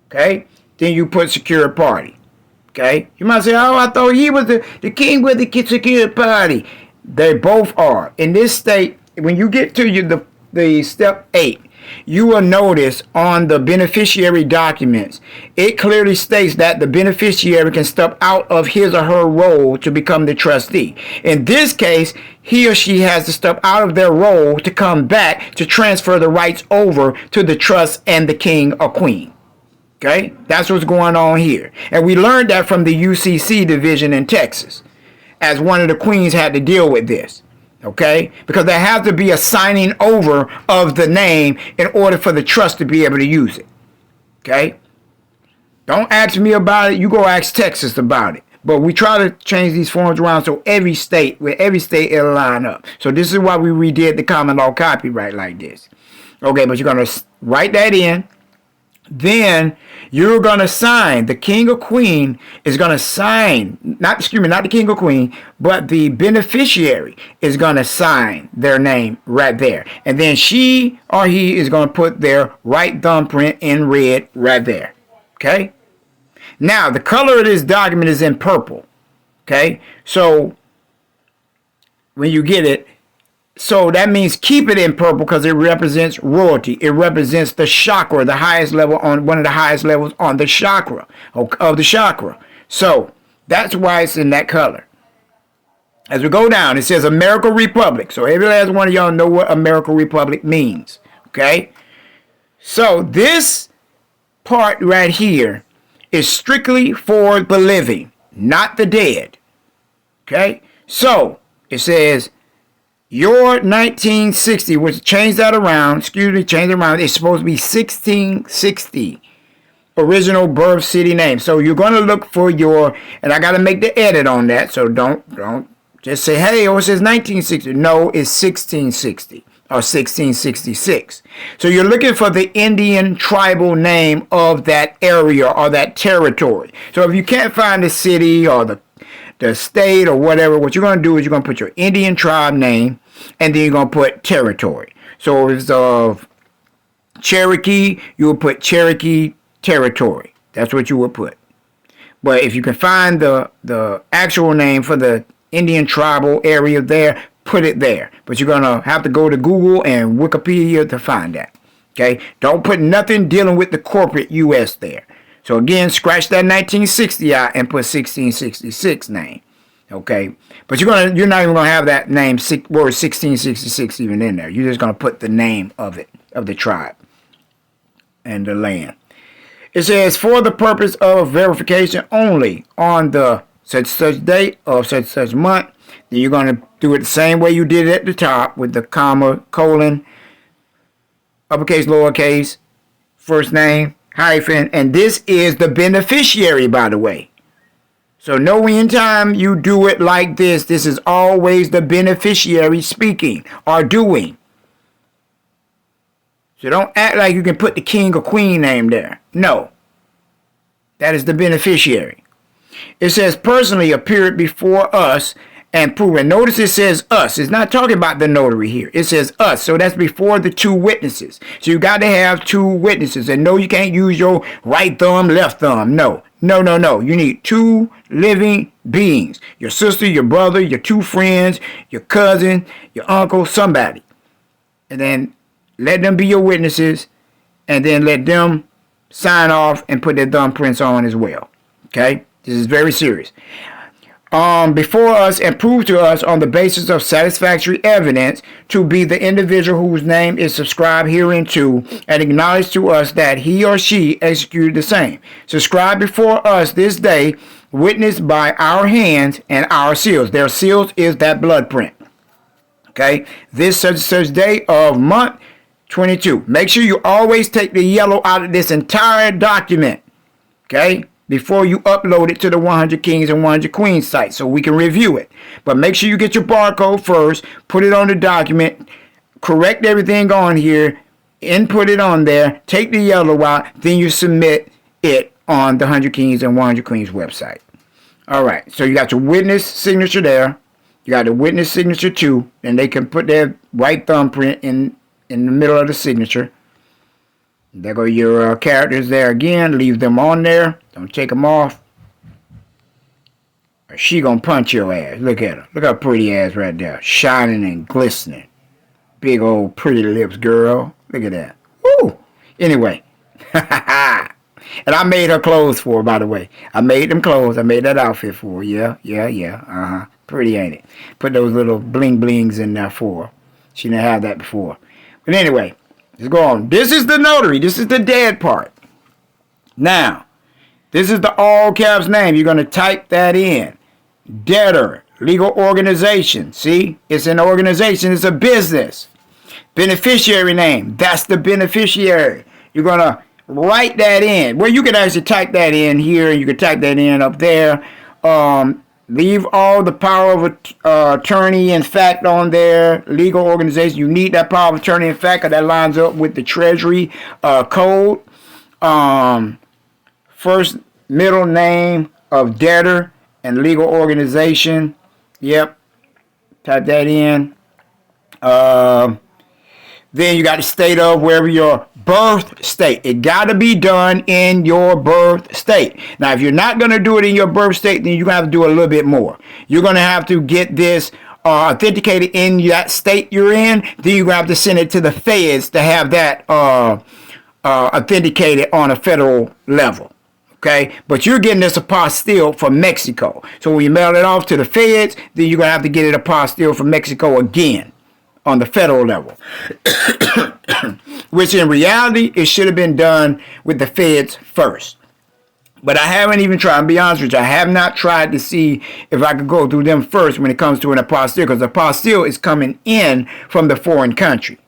Okay? Then you put secured party. Okay? You might say, oh, I thought he was the king with the secured party. They both are. In this state, when you get to the step 8, you will notice on the beneficiary documents, it clearly states that the beneficiary can step out of his or her role to become the trustee. In this case, he or she has to step out of their role to come back to transfer the rights over to the trust and the king or queen. Okay? That's what's going on here. And we learned that from the UCC division in Texas, as one of the queens had to deal with this. Okay? Because there has to be a signing over of the name in order for the trust to be able to use it. Okay? Don't ask me about it. You go ask Texas about it. But we try to change these forms around so every state it'll line up. So this is why we redid the common law copyright like this. Okay, but you're going to write that in. Then you're going to sign. The king or queen is going to sign. Not the king or queen, but the beneficiary is going to sign their name right there. And then she or he is going to put their right thumbprint in red right there. Okay? Now, the color of this document is in purple. Okay? So, when you get it, so that means keep it in purple because it represents royalty. It represents the chakra, the highest level on one of the highest levels on the chakra of the chakra. So that's why it's in that color. As we go down, it says American Republic. So every last one of y'all know what American Republic means. Okay. So this part right here is strictly for the living, not the dead. Okay. So it says, your 1960, which change that around, change it around, it's supposed to be 1660 original birth city name. So you're going to look for your, and I got to make the edit on that, so don't just say, hey, oh, it says 1960. No, it's 1660 or 1666. So you're looking for the Indian tribal name of that area or that territory. So if you can't find the city or the state or whatever, what you're going to do is you're going to put your Indian tribe name and then you're going to put territory. So if it's of Cherokee, you will put Cherokee territory. That's what you would put. But if you can find the actual name for the Indian tribal area there, put it there. But you're going to have to go to Google and Wikipedia to find that. Okay? Don't put nothing dealing with the corporate U.S. there. So again, scratch that 1960 out and put 1666 name. Okay, but you're not even gonna have that name word 1666 even in there. You're just gonna put the name of it, of the tribe and the land. It says for the purpose of verification only on the such date of such month. Then you're gonna do it the same way you did it at the top with the comma, colon, uppercase, lowercase, first name, hyphen, and this is the beneficiary, by the way. So no anytime you do it like this is always the beneficiary speaking or doing. So don't act like you can put the king or queen name there. No. That is the beneficiary. It says personally appeared before us and proven. Notice it says us. It's not talking about the notary here. It says us. So that's before the two witnesses. So you got to have two witnesses. And no, you can't use your right thumb, left thumb. No. You need two living beings. Your sister, your brother, your two friends, your cousin, your uncle, somebody. And then let them be your witnesses. And then let them sign off and put their thumbprints on as well. Okay? This is very serious. Before us and prove to us on the basis of satisfactory evidence to be the individual whose name is subscribed hereinto and acknowledge to us that he or she executed the same. Subscribed before us this day, witnessed by our hands and our seals. Their seals is that blood print. Okay? This such day of month 22. Make sure you always take the yellow out of this entire document. Okay? Before you upload it to the 100 Kings and 100 Queens site so we can review it. But make sure you get your barcode first, put it on the document, correct everything on here, input it on there, take the yellow out, then you submit it on the 100 Kings and 100 Queens website. All right, so you got your witness signature there. You got the witness signature too, and they can put their right thumbprint in the middle of the signature. There go your characters there again. Leave them on there. Don't take them off. Or she gonna punch your ass. Look at her. Look at her pretty ass right there. Shining and glistening. Big old pretty lips, girl. Look at that. Woo! Anyway. And I made her clothes for her, by the way. I made them clothes. I made that outfit for her. Yeah. Uh-huh. Pretty, ain't it? Put those little bling blings in there for her. She didn't have that before. But anyway. Let's go on. This is the notary. This is the dead part. Now, this is the all caps name. You're going to type that in. Debtor. Legal organization. See? It's an organization. It's a business. Beneficiary name. That's the beneficiary. You're going to write that in. Well, you can actually type that in here. You can type that in up there. Leave all the power of attorney in fact on there. Legal organization, you need that power of attorney in fact, because that lines up with the Treasury code. First, middle name of debtor and legal organization. Yep. Type that in. Then you got the state of wherever your birth state. It got to be done in your birth state. Now, if you're not going to do it in your birth state, then you're going to have to do a little bit more. You're going to have to get this authenticated in that state you're in. Then you're going to have to send it to the feds to have that authenticated on a federal level. Okay, but you're getting this apostille from Mexico. So when you mail it off to the feds, then you're going to have to get it apostille from Mexico again on the federal level. Which in reality, it should have been done with the feds first. But I haven't even tried, to be honest with you, I have not tried to see if I could go through them first when it comes to an apostille, because the apostille is coming in from the foreign country.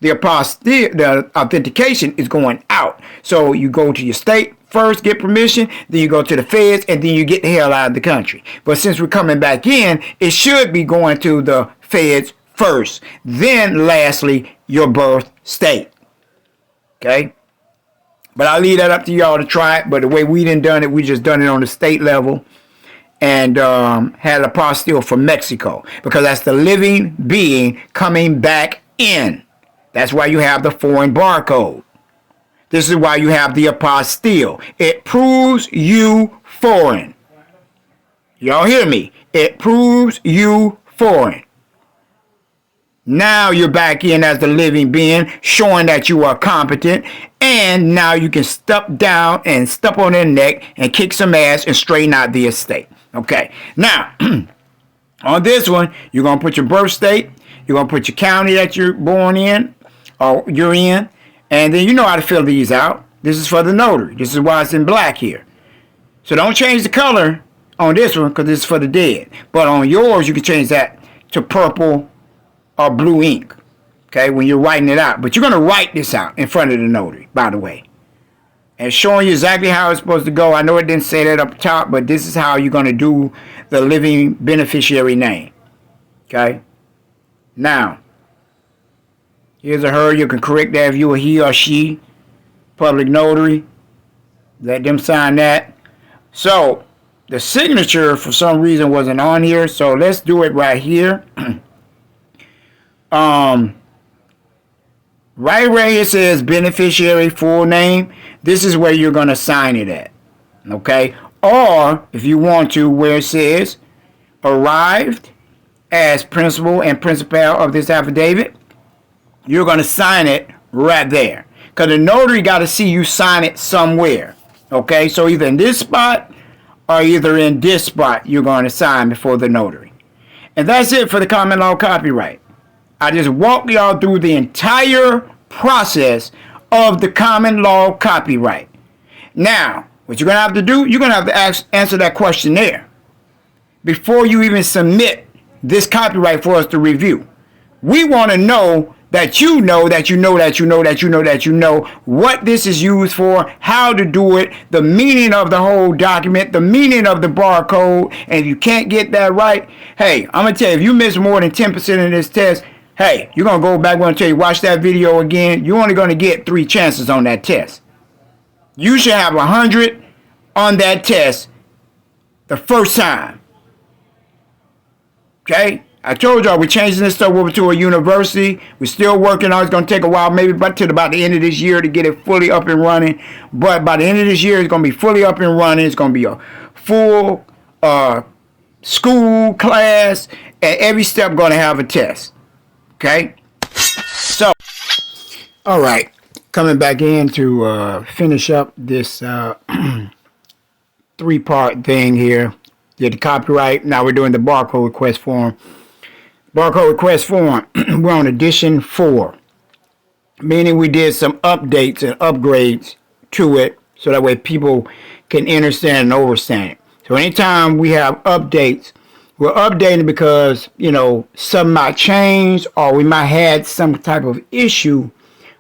The apostille, the authentication is going out. So you go to your state first, get permission, then you go to the feds, and then you get the hell out of the country. But since we're coming back in, it should be going to the feds first. Then lastly, your birth state. Okay? But I'll leave that up to y'all to try it. But the way we done it, we just done it on the state level. And had a apostille from Mexico. Because that's the living being coming back in. That's why you have the foreign barcode. This is why you have the apostille. It proves you foreign. Y'all hear me? It proves you foreign. Now you're back in as the living being, showing that you are competent. And now you can step down and step on their neck and kick some ass and straighten out the estate. Okay. Now, on this one, you're going to put your birth state. You're going to put your county that you're born in or you're in. And then you know how to fill these out. This is for the notary. This is why it's in black here. So don't change the color on this one because this is for the dead. But on yours, you can change that to purple or blue ink, okay, when you're writing it out. But you're going to write this out in front of the notary, by the way. And showing you exactly how it's supposed to go. I know it didn't say that up top, but this is how you're going to do the living beneficiary name, okay? Now, here's a her. You can correct that if you a he or she, public notary. Let them sign that. So, the signature, for some reason, wasn't on here, so let's do it right here. Right where it says beneficiary full name, this is where you're going to sign it at. Okay? Or, if you want to, where it says arrived as principal and principal of this affidavit, you're going to sign it right there. Because the notary got to see you sign it somewhere. Okay? So either in this spot or either in this spot you're going to sign before the notary. And that's it for the common law copyright. I just walked y'all through the entire process of the common law copyright. Now, what you're going to have to do, you're going to have to answer that questionnaire before you even submit this copyright for us to review. We want to know that you know that you know that you know that you know that you know what this is used for, how to do it, the meaning of the whole document, the meaning of the barcode. And if you can't get that right, hey, I'm going to tell you, if you miss more than 10% of this test, hey, you're going to go back. I'm going to tell you, watch that video again. You're only going to get 3 chances on that test. You should have 100 on that test the first time. Okay? I told y'all we're changing this stuff over to a university. We're still working on it. It's going to take a while, maybe till about the end of this year to get it fully up and running. But by the end of this year, it's going to be fully up and running. It's going to be a full school class, and every step going to have a test. Okay? So, all right. Coming back in to finish up this 3-part thing here. Did the copyright. Now we're doing the barcode request form. Barcode request form, we're on edition 4, meaning we did some updates and upgrades to it so that way people can understand and understand it. So anytime we have updates, we're updating because, you know, something might change or we might have some type of issue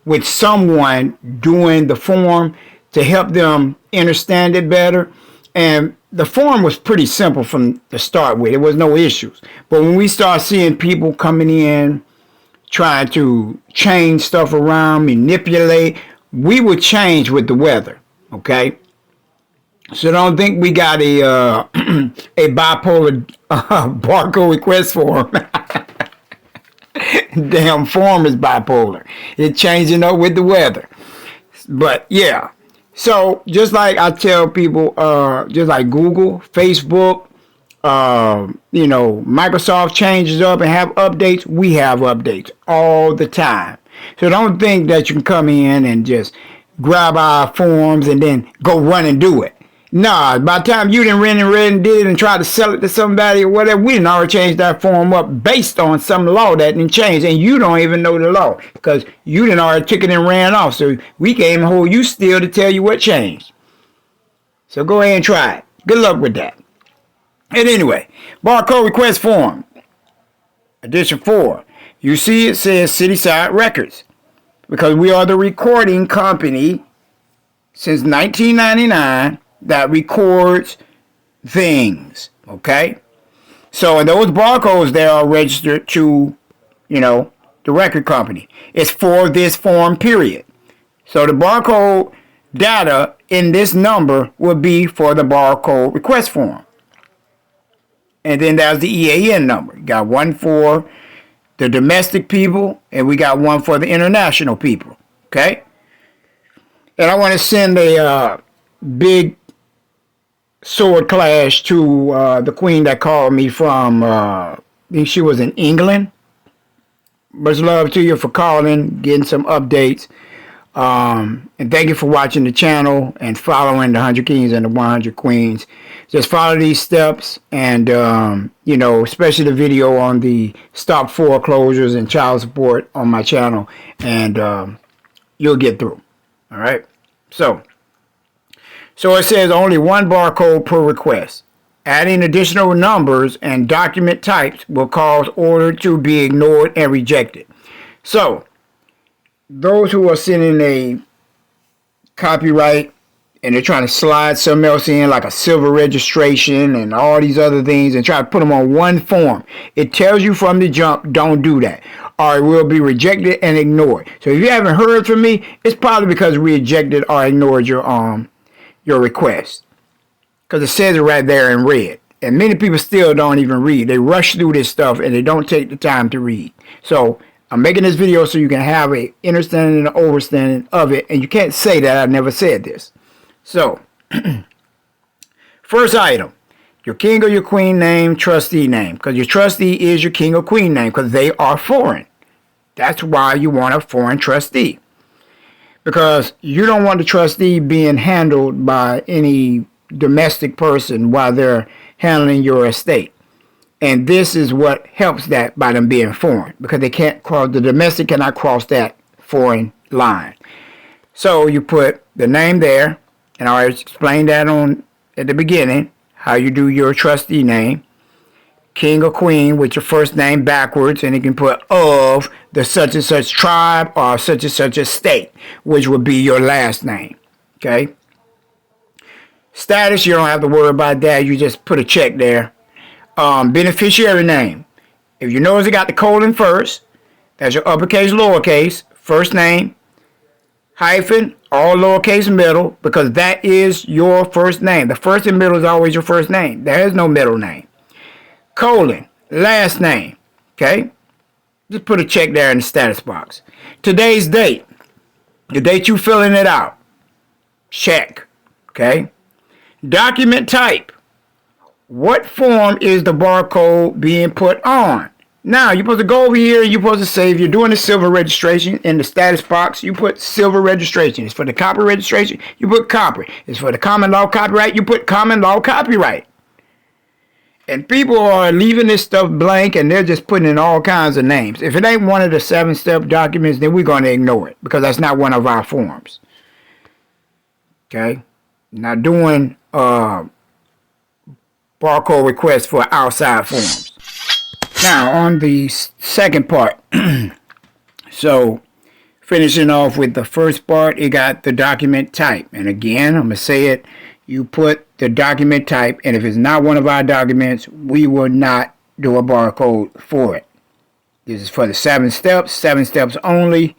with someone doing the form to help them understand it better. And the form was pretty simple from the start with. There was no issues. But when we start seeing people coming in, trying to change stuff around, manipulate, we would change with the weather, okay? So don't think we got a a bipolar barcode request form. Damn form is bipolar. It's changing up with the weather. But yeah. So just like I tell people, just like Google, Facebook, Microsoft changes up and have updates, we have updates all the time. So don't think that you can come in and just grab our forms and then go run and do it. Nah, by the time you done read and did it and tried to sell it to somebody or whatever, we done already changed that form up based on some law that didn't change, and you don't even know the law because you done already took it and ran off. So we can't even hold you still to tell you what changed. So go ahead and try it. Good luck with that. And anyway, barcode request form, edition 4. You see it says CitySide Records because we are the recording company since 1999 that records things, okay? So and those barcodes there are registered to, the record company. It's for this form, period. So the barcode data in this number will be for the barcode request form. And then there's the EAN number. You got one for the domestic people, and we got one for the international people, okay? And I want to send a big sword clash to the queen that called me from, I think she was in England. Much love to you for calling, getting some updates. And thank you for watching the channel and following the 100 Kings and the 100 Queens. Just follow these steps and, especially the video on the stop foreclosures and child support on my channel. And you'll get through. All right. So it says only one barcode per request. Adding additional numbers and document types will cause order to be ignored and rejected. So those who are sending a copyright and they're trying to slide something else in like a silver registration and all these other things and try to put them on one form, it tells you from the jump, don't do that, or it will be rejected and ignored. So if you haven't heard from me, it's probably because we rejected or ignored your request, because it says it right there in red. And many people still don't even read. They rush through this stuff and they don't take the time to read. So I'm making this video so you can have a understanding and overstanding of it, and you can't say that I never said this. So first item, your king or your queen name, trustee name, because your trustee is your king or queen name because they are foreign. That's why you want a foreign trustee, because you don't want the trustee being handled by any domestic person while they're handling your estate. And this is what helps that by them being foreign, because they can't cross, the domestic cannot cross that foreign line. So you put the name there, and I already explained that at the beginning, how you do your trustee name. King or queen with your first name backwards, and you can put of the such and such tribe or such and such a state, which would be your last name. Okay. Status, you don't have to worry about that. You just put a check there. Beneficiary name. If you notice it got the colon first, that's your uppercase, lowercase, first name, hyphen, all lowercase middle, because that is your first name. The first and middle is always your first name. There is no middle name. Colon, last name, okay? Just put a check there in the status box. Today's date, the date you filling it out, check, okay? Document type, what form is the barcode being put on? Now, you're supposed to go over here and you're supposed to say, if you're doing the silver registration in the status box, you put silver registration. It's for the copper registration, you put copper. It's for the common law copyright, you put common law copyright. And people are leaving this stuff blank and they're just putting in all kinds of names. If it ain't one of the 7-step documents, then we're going to ignore it because that's not one of our forms. Okay? Not doing barcode requests for outside forms. Now, on the second part, so finishing off with the first part, it got the document type. And again, I'm going to say it, you put the document type, and if it's not one of our documents, we will not do a barcode for it. This is for the 7 steps only.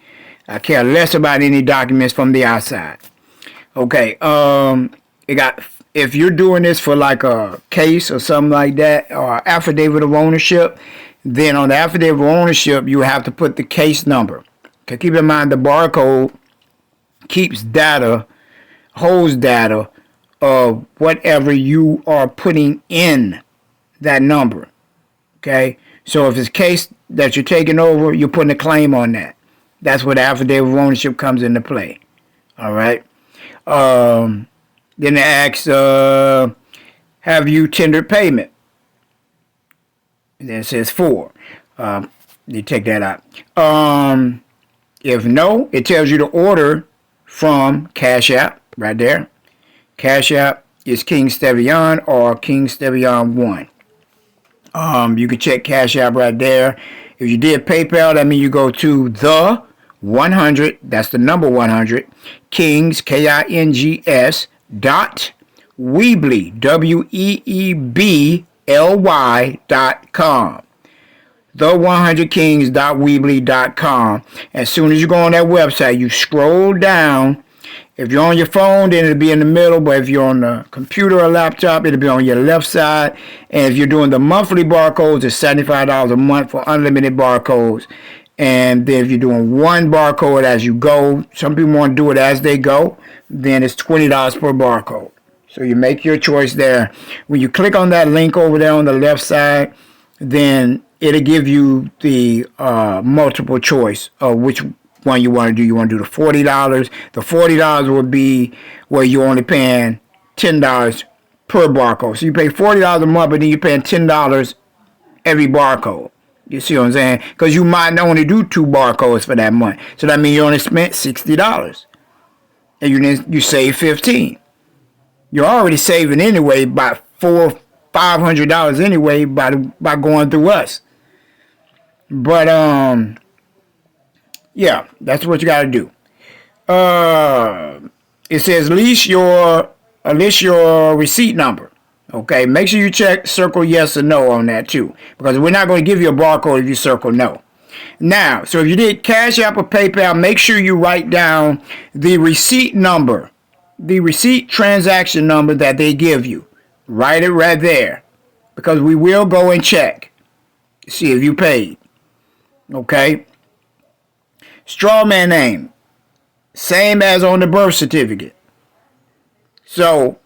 I care less about any documents from the outside. Okay, if you're doing this for like a case or something like that, or affidavit of ownership, then on the affidavit of ownership, you have to put the case number. Okay, keep in mind the barcode holds data of whatever you are putting in that number. Okay, so if it's a case that you're taking over, you're putting a claim on that. That's where the affidavit of ownership comes into play. All right. Then it asks, have you tendered payment? And then it says 4. You take that out. If no, it tells you to order from Cash App right there. Cash App is King Stevian or King Stevian 1. You can check Cash App right there. If you did PayPal, that means you go to the 100, that's the number 100, Kings, Kings, dot Weebly, WEEBLY.com. The100kings.weebly.com. As soon as you go on that website, you scroll down. If you're on your phone, then it'll be in the middle, but if you're on the computer or laptop, it'll be on your left side. And if you're doing the monthly barcodes, it's $75 a month for unlimited barcodes. And then if you're doing one barcode as you go, some people want to do it as they go, then it's $20 per barcode. So you make your choice there. When you click on that link over there on the left side, then it'll give you the multiple choice of which one you want to do. You want to do the $40. The $40 would be where you're only paying $10 per barcode. So you pay $40 a month, but then you're paying $10 every barcode. You see what I'm saying? Because you might only do 2 barcodes for that month. So that means you only spent $60. And you save $15. You're already saving anyway by $500 anyway by going through us. But yeah, that's what you got to do. It says list your receipt number. Okay, make sure you circle yes or no on that too, because we're not going to give you a barcode if you circle no. Now, so if you did Cash App or PayPal, make sure you write down the receipt number, the receipt transaction number that they give you. Write it right there, because we will go and check, see if you paid. Okay. Strawman name, same as on the birth certificate. So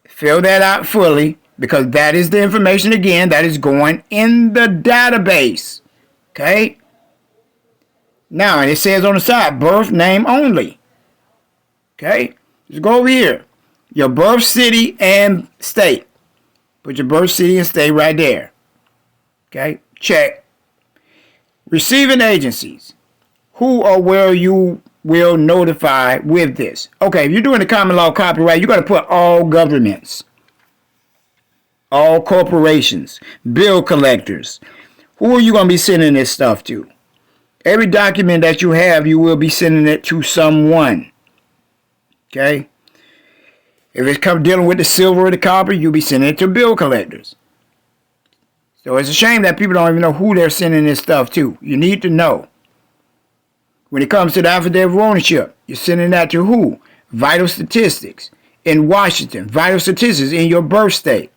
fill that out fully, because that is the information, again, that is going in the database. Okay? Now, and it says on the side, birth name only. Okay? Just go over here. Your birth city and state. Put your birth city and state right there. Okay? Check. Receiving agencies. Who or where you will notify with this. Okay, if you're doing the common law copyright, you got to put all governments, all corporations, bill collectors. Who are you going to be sending this stuff to? Every document that you have, you will be sending it to someone. Okay? If it's dealing with the silver or the copper, you'll be sending it to bill collectors. So it's a shame that people don't even know who they're sending this stuff to. You need to know. When it comes to the affidavit of ownership, you're sending that to who? Vital statistics in Washington. Vital statistics in your birth state.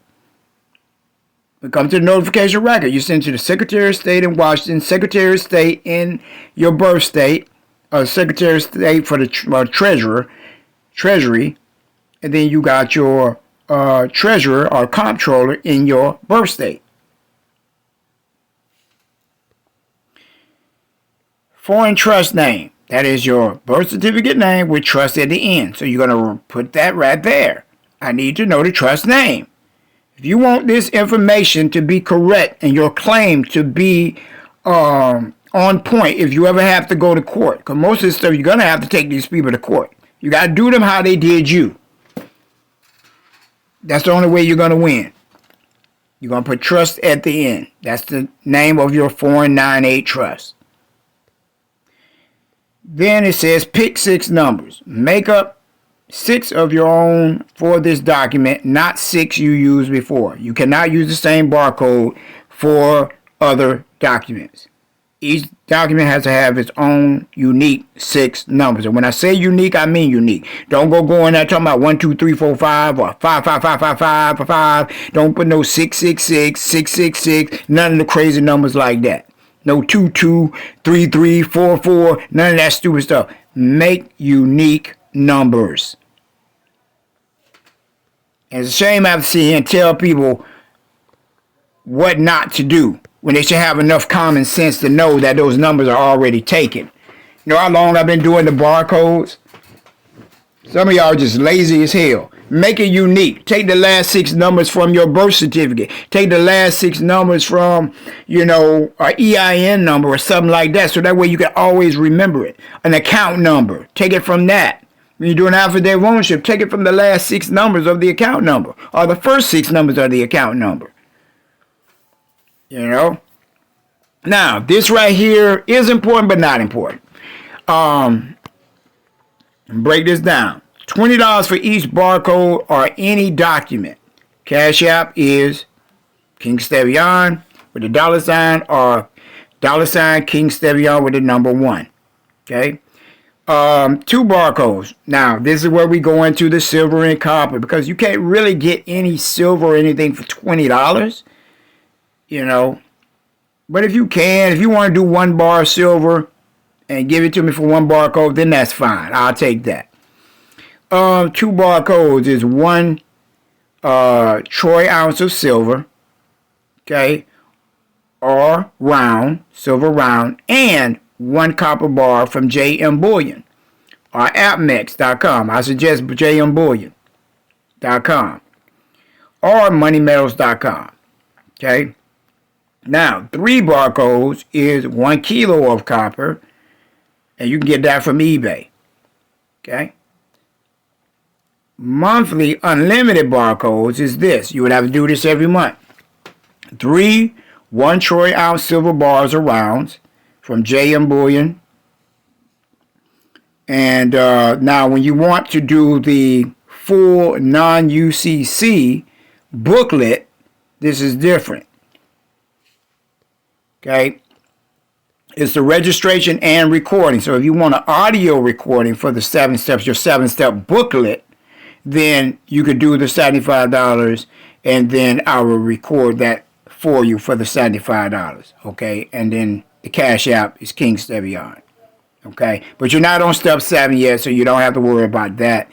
When it comes to the notification record, you send to the Secretary of State in Washington, Secretary of State in your birth state, Secretary of State for the Treasury, and then you got your Treasurer or Comptroller in your birth state. Foreign trust name. That is your birth certificate name with trust at the end. So you're going to put that right there. I need to know the trust name. If you want this information to be correct and your claim to be on point, if you ever have to go to court, because most of this stuff you're going to have to take these people to court. You got to do them how they did you. That's the only way you're going to win. You're going to put trust at the end. That's the name of your foreign 9(8) trust. Then it says pick 6 numbers. Make up 6 of your own for this document, not 6 you used before. You cannot use the same barcode for other documents. Each document has to have its own unique 6 numbers. And when I say unique, I mean unique. Don't go in there talking about 1, 2, 3, 4, 5 or 5, 5, 5, 5, 5, 5, 5. Don't put no 6, 6, 6, 6, 6, 6. None of the crazy numbers like that. No 2, 2, 3, 3, 4, 4. None of that stupid stuff. Make unique numbers. And it's a shame I have to sit here and tell people what not to do when they should have enough common sense to know that those numbers are already taken. You know how long I've been doing the barcodes? Some of y'all are just lazy as hell. Make it unique. Take the last 6 numbers from your birth certificate. Take the last 6 numbers from, you know, an EIN number or something like that. So that way you can always remember it. An account number. Take it from that. When you're doing affidavit of ownership, take it from the last 6 numbers of the account number. Or the first 6 numbers of the account number. You know? Now, this right here is important but not important. Break this down. $20 for each barcode or any document. Cash App is King Stevian with the $sign or $sign King Stevian with the number 1. Okay? 2 barcodes. Now, this is where we go into the silver and copper because you can't really get any silver or anything for $20. You know, but if you want to do 1 bar of silver and give it to me for 1 barcode, then that's fine. I'll take that. 2 barcodes is 1 troy ounce of silver, okay, or round, silver round, and 1 copper bar from JM Bullion or appmex.com. I suggest jmbullion.com or moneymetals.com, okay. Now, 3 barcodes is 1 kilo of copper, and you can get that from eBay. Okay? Monthly unlimited barcodes is this. You would have to do this every month. 3 1 troy ounce silver bars or rounds from JM Bullion. And now, when you want to do the full non-UCC booklet, this is different. Okay, it's the registration and recording. So if you want an audio recording for the 7 steps, your 7-step booklet, then you could do the $75 and then I will record that for you for the $75. Okay, and then the Cash App is King Stevian. Okay, but you're not on step 7 yet, so you don't have to worry about that.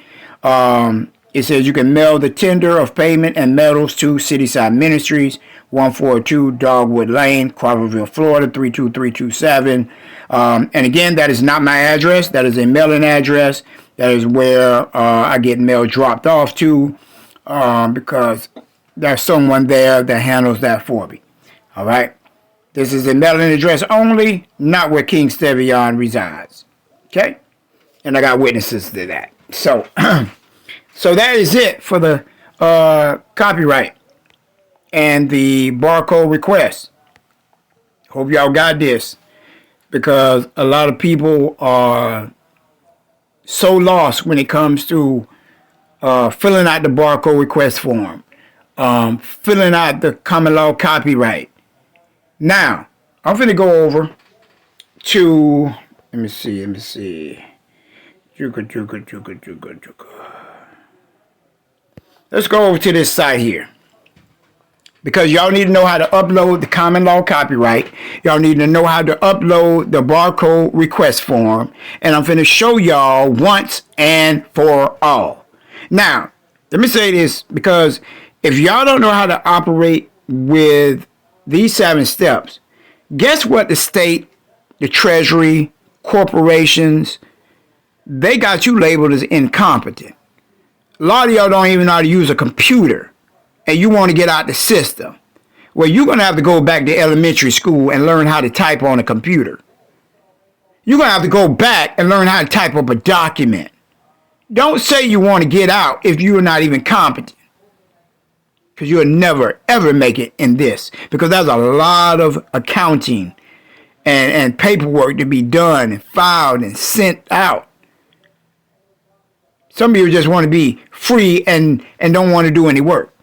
It says you can mail the tender of payment and metals to CitySide Ministries, 142 Dogwood Lane, Carverville, Florida, 32327. And again, that is not my address. That is a mailing address. That is where I get mail dropped off to because there's someone there that handles that for me. All right. This is a mailing address only, not where King Stevian resides. Okay. And I got witnesses to that. So, so that is it for the copyright and the barcode request. Hope y'all got this because a lot of people are so lost when it comes to filling out the barcode request form, filling out the common law copyright. Now, I'm going to go over to, let me see. Let's go over to this site here. Because y'all need to know how to upload the common law copyright. Y'all need to know how to upload the barcode request form. And I'm going to show y'all once and for all. Now, let me say this, because if y'all don't know how to operate with these 7 steps, guess what the state, the treasury, corporations, they got you labeled as incompetent. A lot of y'all don't even know how to use a computer, and you want to get out the system. Well, you're going to have to go back to elementary school and learn how to type on a computer. You're going to have to go back and learn how to type up a document. Don't say you want to get out if you're not even competent. Because you'll never, ever make it in this. Because there's a lot of accounting and paperwork to be done and filed and sent out. Some of you just want to be free and don't want to do any work.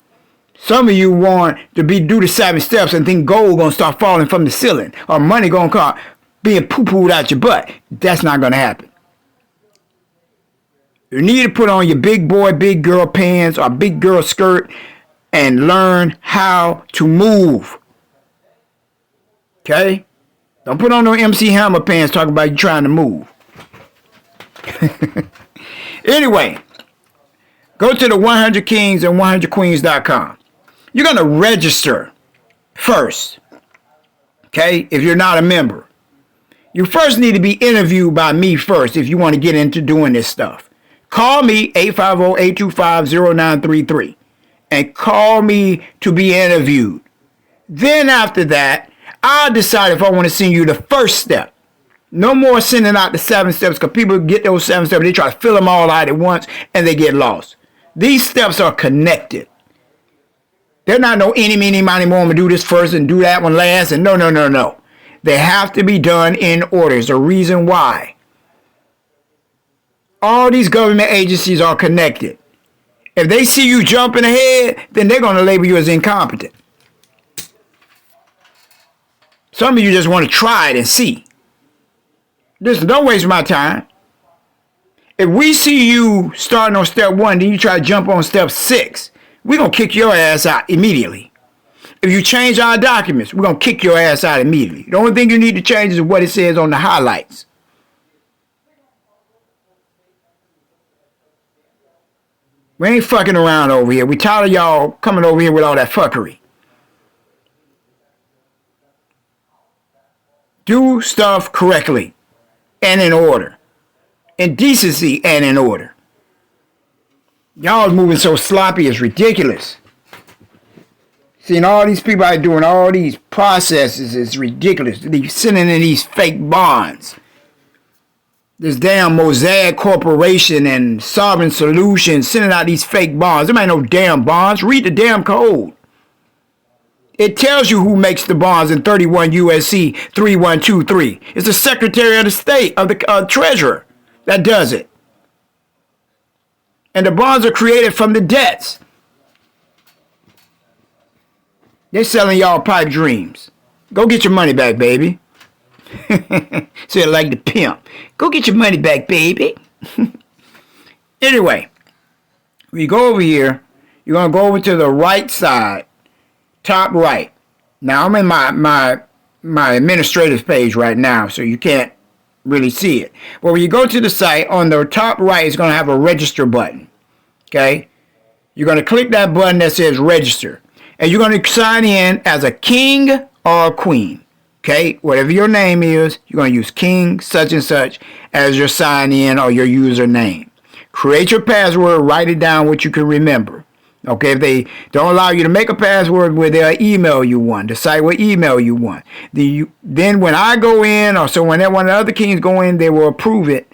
Some of you want to do the 7 steps and think gold going to start falling from the ceiling or money going to come being poo-pooed out your butt. That's not going to happen. You need to put on your big boy, big girl pants or big girl skirt and learn how to move. Okay? Don't put on no MC Hammer pants talking about you trying to move. Anyway, go to the 100 Kings and 100Queens.com. You're going to register first. Okay? If you're not a member. You first need to be interviewed by me first if you want to get into doing this stuff. Call me 850-825-0933 and call me to be interviewed. Then after that, I'll decide if I want to send you the first step. No more sending out the 7 steps because people get those 7 steps. They try to fill them all out at once and they get lost. These steps are connected. They're not no eeny, meeny, miny, mo, I'm going to do this first and do that one last. And no. They have to be done in order. There's a reason why. All these government agencies are connected. If they see you jumping ahead, then they're going to label you as incompetent. Some of you just want to try it and see. Just don't waste my time. If we see you starting on step 1, then you try to jump on step 6, we're going to kick your ass out immediately. If you change our documents, we're going to kick your ass out immediately. The only thing you need to change is what it says on the highlights. We ain't fucking around over here. We tired of y'all coming over here with all that fuckery. Do stuff correctly and in order. In decency and in order. Y'all moving so sloppy, it's ridiculous. Seeing all these people out doing all these processes is ridiculous. They're sending in these fake bonds. This damn Mosaic Corporation and Sovereign Solutions sending out these fake bonds. There ain't no damn bonds. Read the damn code. It tells you who makes the bonds in 31 USC 3123. It's the Secretary of the State, of the Treasurer, that does it. And the bonds are created from the debts. They're selling y'all pipe dreams. Go get your money back, baby. Say it like the pimp. Go get your money back, baby. Anyway, when you go over here, you're going to go over to the right side, top right. Now, I'm in my administrative page right now, so you can't really see it. But when you go to the site, on the top right, it's going to have a register button. Okay? You're going to click that button that says register. And you're going to sign in as a king or a queen. Okay? Whatever your name is, you're going to use king such and such as your sign in or your username. Create your password. Write it down what you can remember. Okay? If they don't allow you to make a password, where they'll email you one. The site will email you one. Then when I go in, or so when one of the other kings go in, they will approve it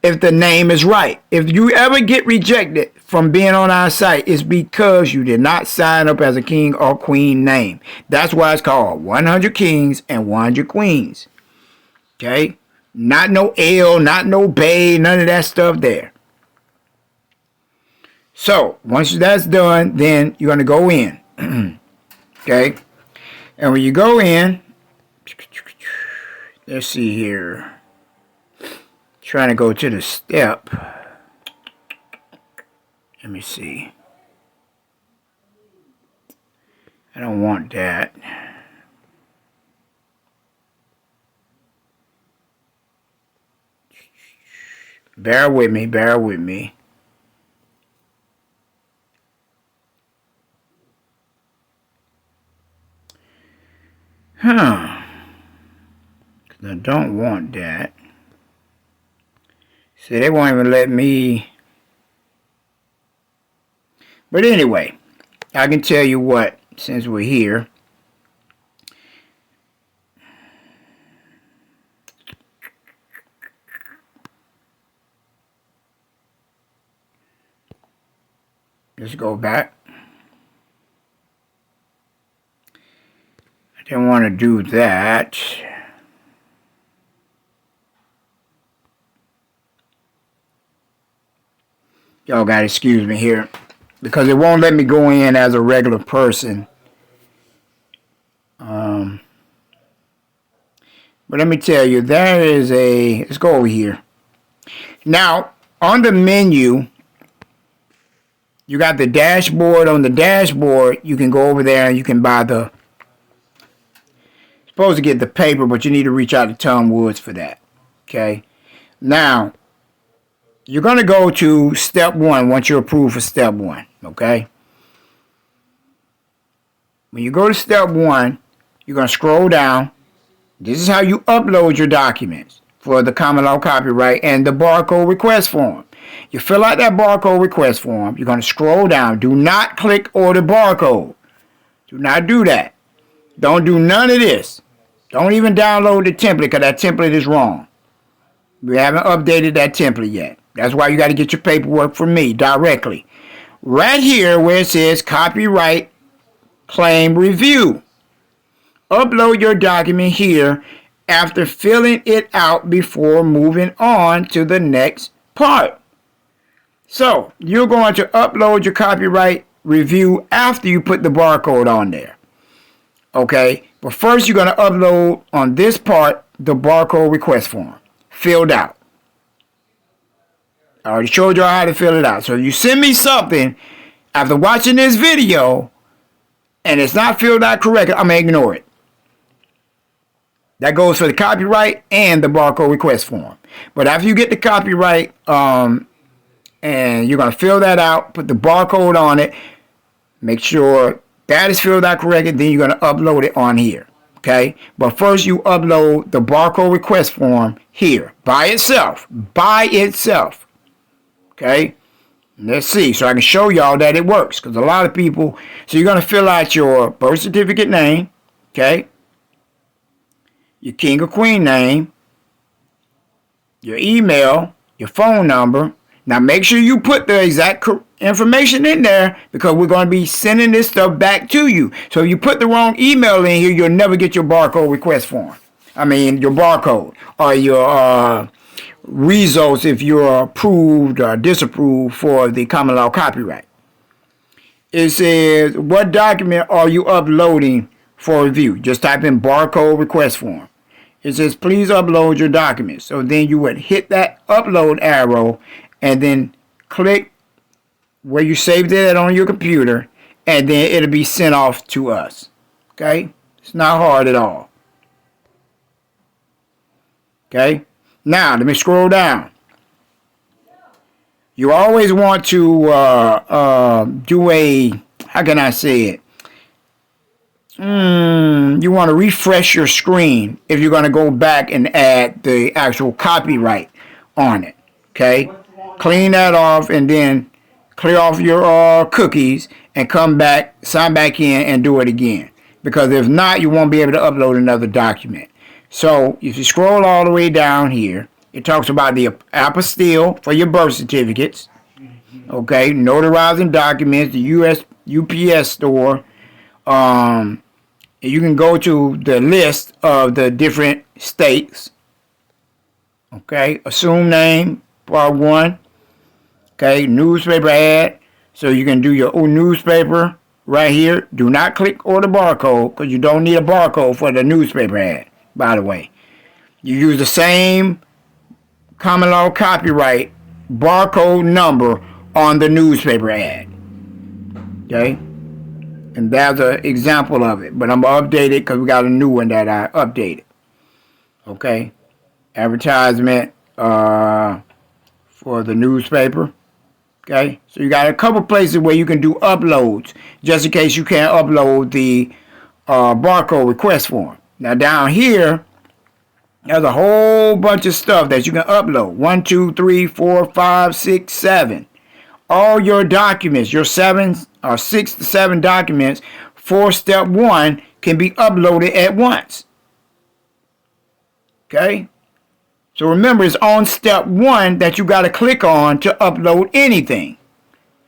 if the name is right. If you ever get rejected from being on our site, it's because you did not sign up as a king or queen name. That's why it's called 100 Kings and 100 Queens. Okay? Not no L, not no Bay, none of that stuff there. So, once that's done, then you're going to go in. Okay? And when you go in, let's see here. Trying to go to the step. Let me see. I don't want that. Bear with me, bear with me. I don't want that. See, they won't even let me. But anyway, I can tell you what, since we're here. Let's go back. I didn't want to do that. Y'all gotta excuse me here because it won't let me go in as a regular person. But let me tell you, there is a, let's go over here. Now, on the menu, you got the dashboard. On the dashboard, you can go over there and you can buy the, supposed to get the paper, but you need to reach out to Tom Woods for that. Okay. Now, you're going to go to step 1 once you're approved for step 1. Okay. When you go to step 1, you're going to scroll down. This is how you upload your documents for the common law copyright and the barcode request form. You fill out that barcode request form. You're going to scroll down. Do not click order barcode. Do not do that. Don't do none of this. Don't even download the template because that template is wrong. We haven't updated that template yet. That's why you got to get your paperwork from me directly. Right here where it says copyright claim review. Upload your document here after filling it out before moving on to the next part. So, you're going to upload your copyright review after you put the barcode on there. Okay, but first you're going to upload on this part the barcode request form filled out. I already showed you how to fill it out. So if you send me something after watching this video and it's not filled out correctly, I'm going to ignore it. That goes for the copyright and the barcode request form. But after you get the copyright, and you're going to fill that out, put the barcode on it, make sure that is filled out correctly, then you're going to upload it on here. Okay? But first you upload the barcode request form here by itself. By itself. Okay? Let's see. So I can show y'all that it works. Because a lot of people, so you're going to fill out your birth certificate name. Okay? Your king or queen name, your email, your phone number. Now make sure you put the exact information in there because we're going to be sending this stuff back to you. So if you put the wrong email in here, you'll never get your barcode request form. I mean, your barcode or your results if you're approved or disapproved for the common law copyright. It says, what document are you uploading for review? Just type in barcode request form. It says, please upload your documents. So then you would hit that upload arrow and then click where you saved it on your computer, and then it'll be sent off to us. Okay? It's not hard at all. Okay? Now, let me scroll down. You always want to do a, how can I say it? You want to refresh your screen if you're going to go back and add the actual copyright on it. Okay? Clean that off and then clear off your cookies and come back, sign back in and do it again. Because if not, you won't be able to upload another document. So if you scroll all the way down here, it talks about the apostille for your birth certificates. Okay? Notarizing documents, the UPS store. You can go to the list of the different states. Okay, assume name, part 1. Okay, newspaper ad. So you can do your own newspaper right here. Do not click order barcode because you don't need a barcode for the newspaper ad, by the way. You use the same common law copyright barcode number on the newspaper ad. Okay? And that's an example of it. But I'm going to update it because we got a new one that I updated. Okay. Advertisement for the newspaper. Okay. So you got a couple places where you can do uploads. Just in case you can't upload the barcode request form. Now down here, there's a whole bunch of stuff that you can upload. 1, 2, 3, 4, 5, 6, 7. All your documents, your 6 to 7 documents for step 1 can be uploaded at once. Okay? So remember, it's on step 1 that you got to click on to upload anything.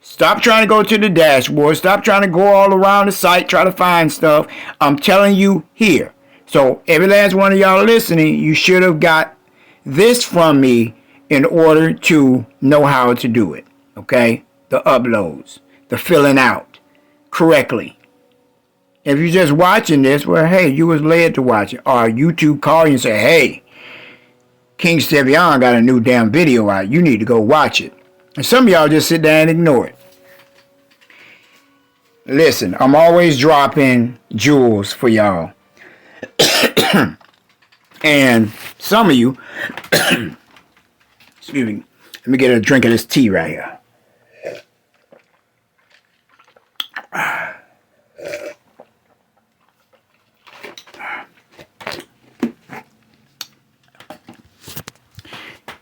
Stop trying to go to the dashboard. Stop trying to go all around the site, try to find stuff. I'm telling you here. So every last one of y'all listening, you should have got this from me in order to know how to do it. Okay? The uploads, the filling out correctly. If you're just watching this, well, hey, you was led to watch it. Or YouTube call you and say, hey, King Stevian got a new damn video out. You need to go watch it. And some of y'all just sit there and ignore it. Listen, I'm always dropping jewels for y'all. And some of you, excuse me, let me get a drink of this tea right here.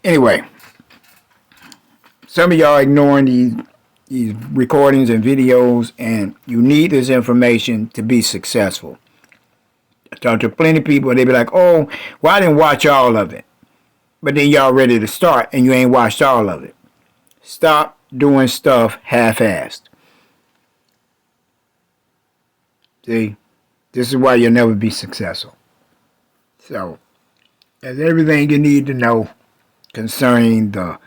Anyway, some of y'all ignoring these recordings and videos, and you need this information to be successful. I talk to plenty of people, and they be like, oh, well, I didn't watch all of it. But then y'all ready to start, and you ain't watched all of it. Stop doing stuff half-assed. See, this is why you'll never be successful. So, that's everything you need to know concerning the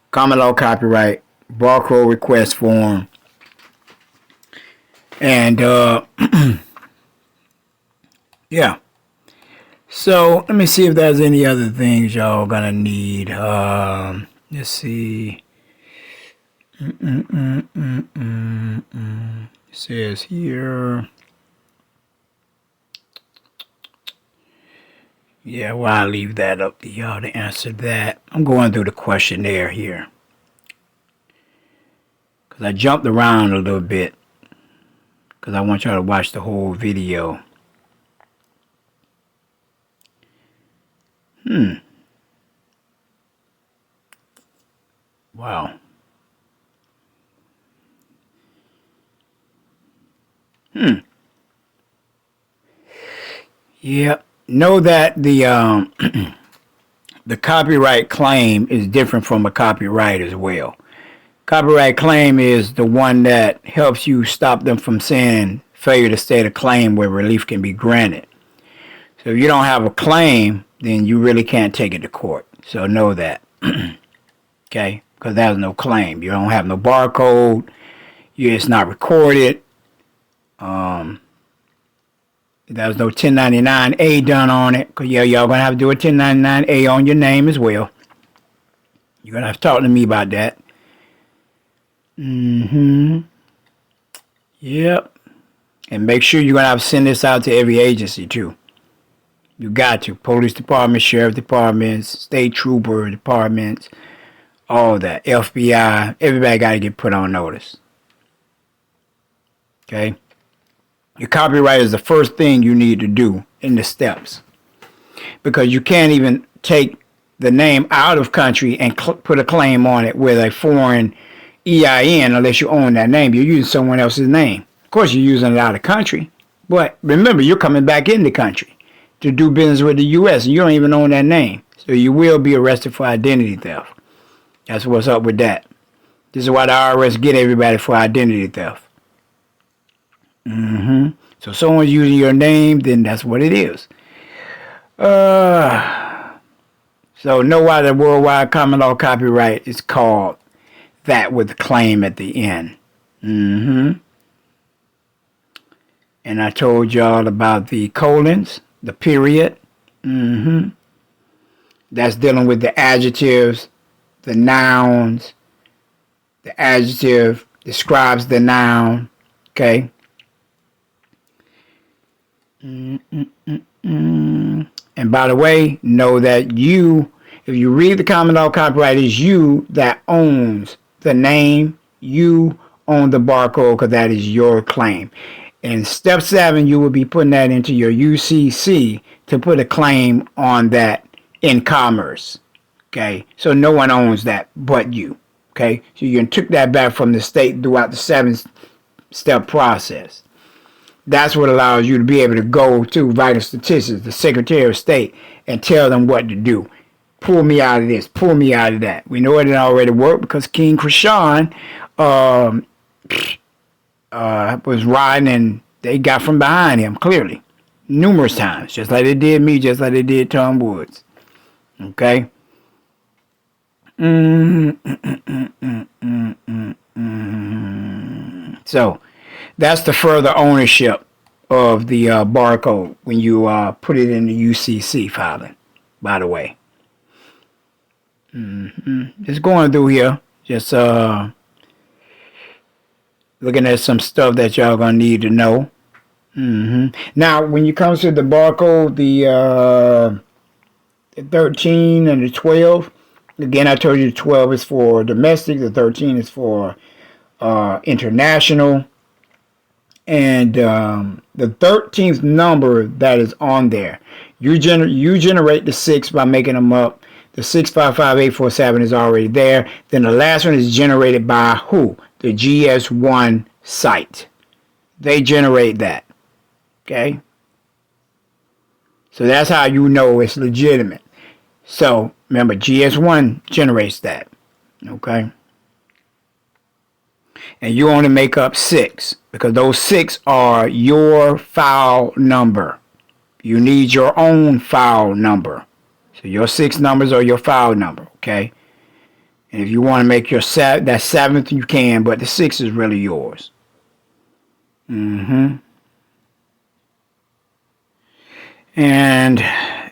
common law copyright barcode request form. And, yeah. So, let me see if there's any other things y'all gonna need. Let's see. It says here. Yeah, well, I'll leave that up to y'all to answer that. I'm going through the questionnaire here, because I jumped around a little bit, because I want y'all to watch the whole video. Wow. Yep. Know that the the copyright claim is different from a copyright as well. Copyright claim is the one that helps you stop them from saying failure to state a claim where relief can be granted. So if you don't have a claim, then you really can't take it to court. So know that. Okay? Because there's no claim. You don't have no barcode. It's not recorded. There's no 1099-A done on it. Because, yeah, y'all going to have to do a 1099-A on your name as well. You're going to have to talk to me about that. Yep. And make sure you're going to have to send this out to every agency, too. You got to. Police departments, sheriff departments, state trooper departments, all that. FBI. Everybody got to get put on notice. Okay? Your copyright is the first thing you need to do in the steps, because you can't even take the name out of country and put a claim on it with a foreign EIN unless you own that name. You're using someone else's name. Of course, you're using it out of country, but remember, you're coming back in the country to do business with the U.S. and you don't even own that name, so you will be arrested for identity theft. That's what's up with that. This is why the IRS get everybody for identity theft. So someone's using your name, then that's what it is. So know why the worldwide common law copyright is called that with the claim at the end. And I told y'all about the colons, the period. That's dealing with the adjectives, the nouns. The adjective describes the noun. Okay. And by the way, know that you, if you read the common law copyright, is you that owns the name. You own the barcode because that is your claim. In step 7, you will be putting that into your UCC to put a claim on that in commerce. Okay, so no one owns that but you. Okay, so you took that back from the state throughout the 7-step process. That's what allows you to be able to go to Vital Statistics, the Secretary of State, and tell them what to do. Pull me out of this, pull me out of that. We know it already worked because King Krishan was riding and they got from behind him, clearly. Numerous times, just like they did me, just like they did Tom Woods. Okay? So that's the further ownership of the barcode when you put it in the UCC filing, by the way. Just going through here, just looking at some stuff that y'all gonna need to know. Now, when it comes to the barcode, the 13 and the 12, again, I told you the 12 is for domestic, the 13 is for international, and the 13th number that is on there, you generate the 6 by making them up. The 655847 is already there. Then the last one is generated by who? The GS1 site. They generate that. Okay? So that's how you know it's legitimate. So remember, GS1 generates that. Okay? And you only make up 6 because those 6 are your file number. You need your own file number. So your 6 numbers are your file number, okay? And if you want to make your that 7th, you can, but the 6 is really yours. And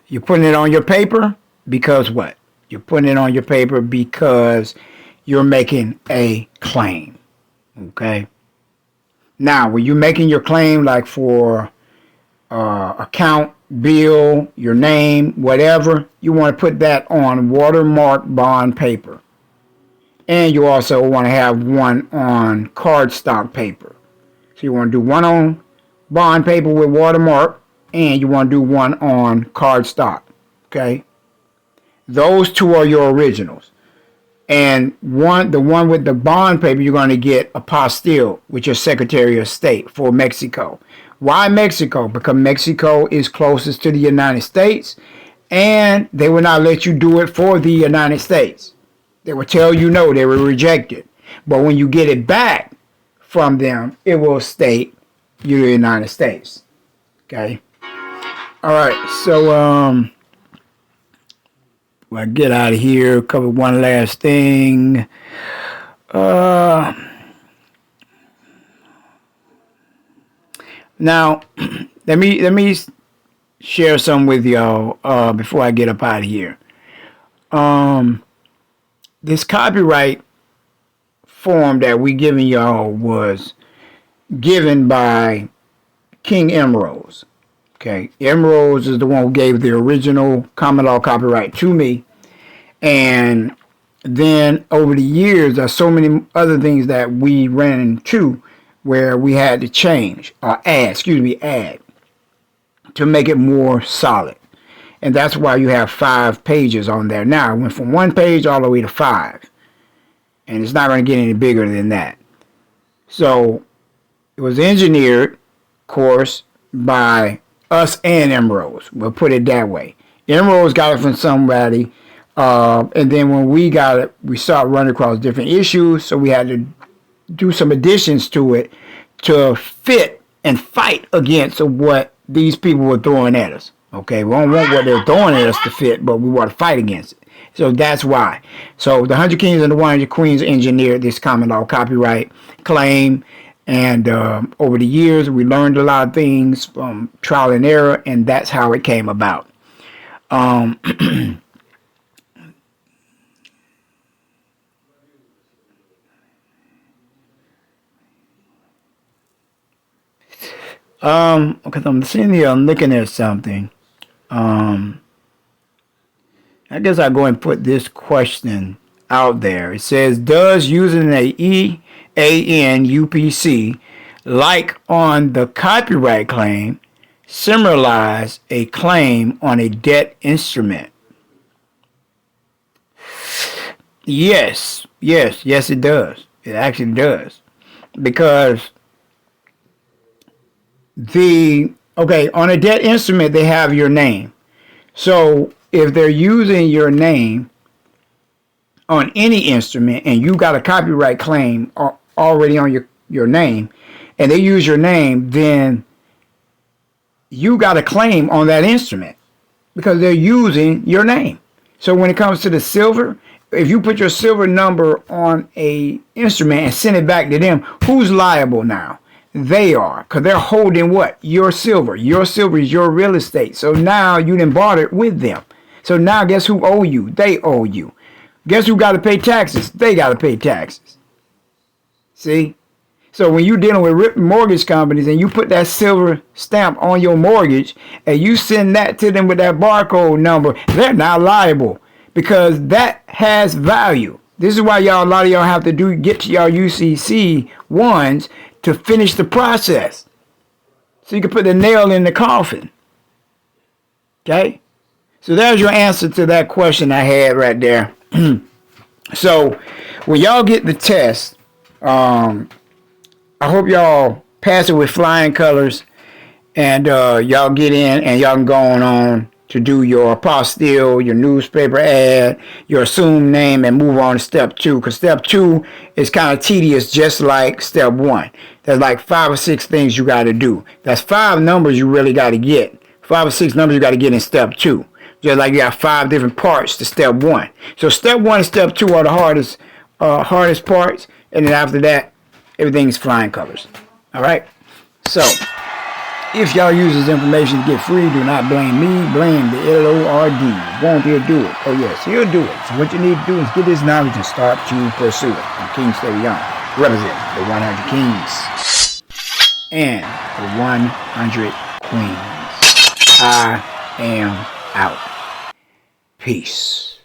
you're putting it on your paper because what? You're putting it on your paper because you're making a claim, okay? Now, when you're making your claim, like for account, bill, your name, whatever, you want to put that on watermark bond paper. And you also want to have one on cardstock paper. So you want to do one on bond paper with watermark, and you want to do one on cardstock. Okay? Those 2 are your originals. And the one with the bond paper, you're going to get apostille, which is Secretary of State for Mexico. Why Mexico? Because Mexico is closest to the United States, and they will not let you do it for the United States. They will tell you no, they will reject it. But when you get it back from them, it will state you're the United States. Okay? All right, so I get out of here, cover one last thing. Now, let me share some with y'all before I get up out of here. This copyright form that we giving y'all was given by King Emeralds. Okay, Emeralds is the one who gave the original common law copyright to me, and then over the years, there's so many other things that we ran into where we had to change or add to make it more solid. And that's why you have 5 pages on there. Now, I went from 1 page all the way to 5. And it's not going to get any bigger than that. So, it was engineered, of course, by us and Emeralds. We'll put it that way. Emeralds got it from somebody. And then when we got it, we started running across different issues. So, we had to do some additions to it to fit and fight against what these people were throwing at us. Okay, we don't want what they're throwing at us to fit, but we want to fight against it. So that's why. So the 100 Kings and the 100 Queens engineered this common law copyright claim. And over the years, we learned a lot of things from trial and error, and that's how it came about. Because I'm sitting here, I'm looking at something. I guess I'll go and put this question out there. It says, does using a EAN UPC, like on the copyright claim, summarize a claim on a debt instrument? Yes, it does. It actually does. Because on a debt instrument, they have your name. So if they're using your name on any instrument and you got a copyright claim already on your name, and they use your name, then you got a claim on that instrument because they're using your name. So when it comes to the silver if you put your silver number on a instrument and send it back to them, who's liable now? They are, because they're holding what? Your silver. Your silver is your real estate. So now you done bought it with them. So now guess who owe you? They owe you. Guess who got to pay taxes? They got to pay taxes. See? So when you're dealing with mortgage companies and you put that silver stamp on your mortgage and you send that to them with that barcode number, they're not liable because that has value. This is why a lot of y'all have to get to your UCC ones to finish the process. So you can put the nail in the coffin. Okay? So there's your answer to that question I had right there. So when y'all get the test, I hope y'all pass it with flying colors and y'all get in and y'all can go on to do your apostille, your newspaper ad, your assumed name, and move on to step 2. Because step 2 is kind of tedious, just like step 1. There's like 5 or 6 things you got to do. That's 5 numbers you really got to get. 5 or 6 numbers you got to get in step 2. Just like you got 5 different parts to step 1. So step 1 and step 2 are the hardest parts. And then after that, everything's flying colors. All right? So if y'all use this information to get free, do not blame me, blame the Lord. Won't he do it? Oh yes, he'll do it. So what you need to do is get this knowledge and start to pursue it. I'm King Stevian, represent the 100 kings and the 100 queens. I am out. Peace.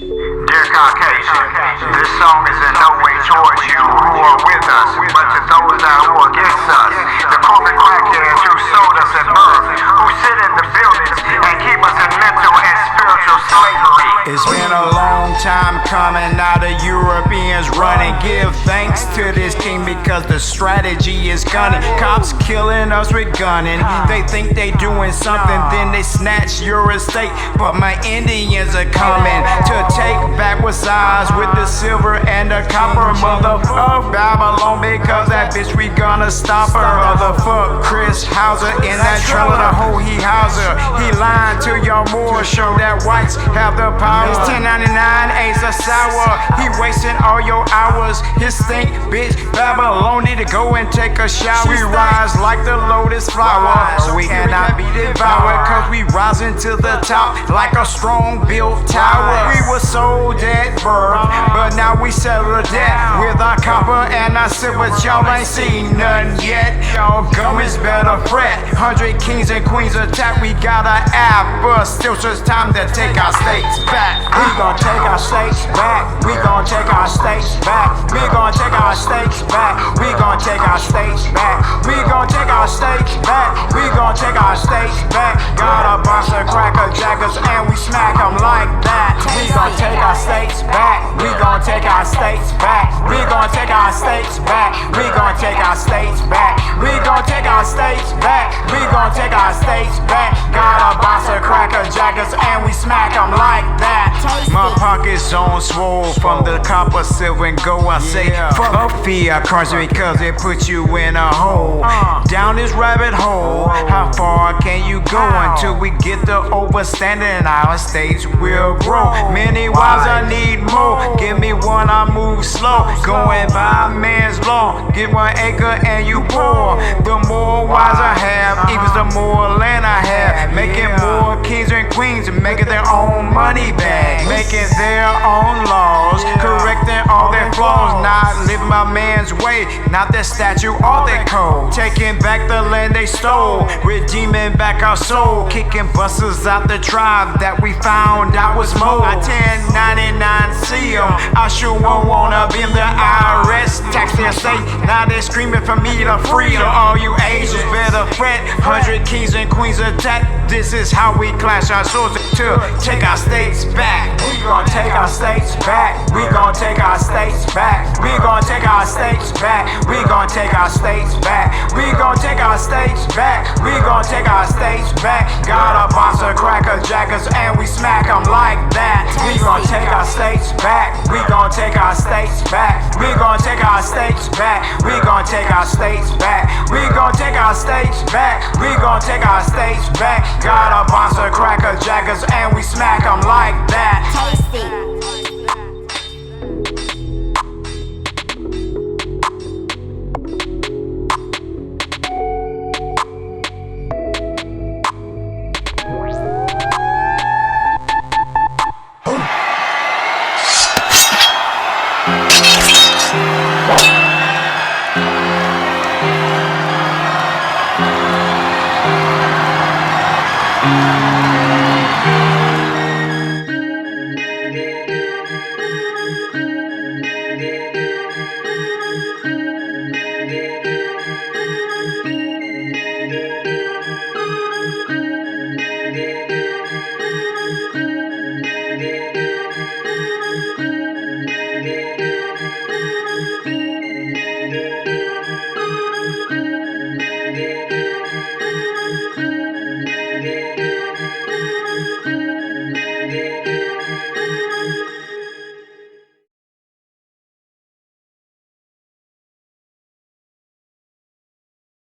Dear Caucasian, this song is in no way towards you who are with us, but to those who are against us. The corporate crackheads who sold us at birth, who sit in the buildings and keep us in mental and spiritual slavery. It's been a long time coming, now the Europeans running. Give thanks to this king because the strategy is gunning. Cops killing us with gunning. They think they doing something, then they snatch your estate. But my Indians are coming to take back what's ours with the silver and the copper. Motherfuck Babylon because that bitch we gonna stop her. Motherfuck Chris Hauser in that trailer, the hoe he Hauser. He lying to your more show that whites have the power. It's 1099 Ace of Sour. He wasting all your hours. His stink bitch Babylon need to go and take a shower. We rise like the lotus flower. We cannot be devoured cause we rising to the top like a strong built tower. We were sold at birth, but now we settle the debt with our copper and our silver. Y'all ain't seen none yet. Y'all governments better fret. 100 kings and queens attack. We got an app, but still just time to take our states back. We gon' take our states back. We gon' take our states back. We gon' take our states back. We gon' take our states back. We gon' take our states back. We gon' take our states back. Got a bunch of cracker jackers and we smack them like that. We gon' take our states back. We gon' take our states back. We gon' take our states back. We gon' take our states back. We gon' take our states back. We gon' take our states back. Got a box of cracker jackers and we smack them like that. My pockets on swole from the copper, silver, and gold. I say fuck fiat currency because it puts you in a hole. Down this rabbit hole, how far can you go until we get the overstanding? Our states will grow. Many wives, I need more. Give me one, I move slow. Going by man's law. Get 1 acre and you poor. The more wives I have, equals the more land I have. Making more kings and queens, making their own money back. Making their own laws, correcting all their flaws. Not living my man's way, not their statute or their code. Taking back the land they stole, redeeming back our soul. Kicking busters out the tribe that we found out was more. I 1099 see 'em. I sure won't wanna be in the IRS tax their state. Now they're screaming for me to free. So all you Asians better fret. 100 kings and queens attack. This is how we clash our swords to take our states back. We gon' take our states back. We gon' take our states back. We gon' take our states back. We gon' take our states back. We gon' take our states back. We gon' take our states back. Got a box of cracker jackers and we smack them like that. We gon' take our states back. We gon' take our states back. We gon' take our states back. We gon' take our states back. We gon' take our states back. We gon' take our states back. Got a box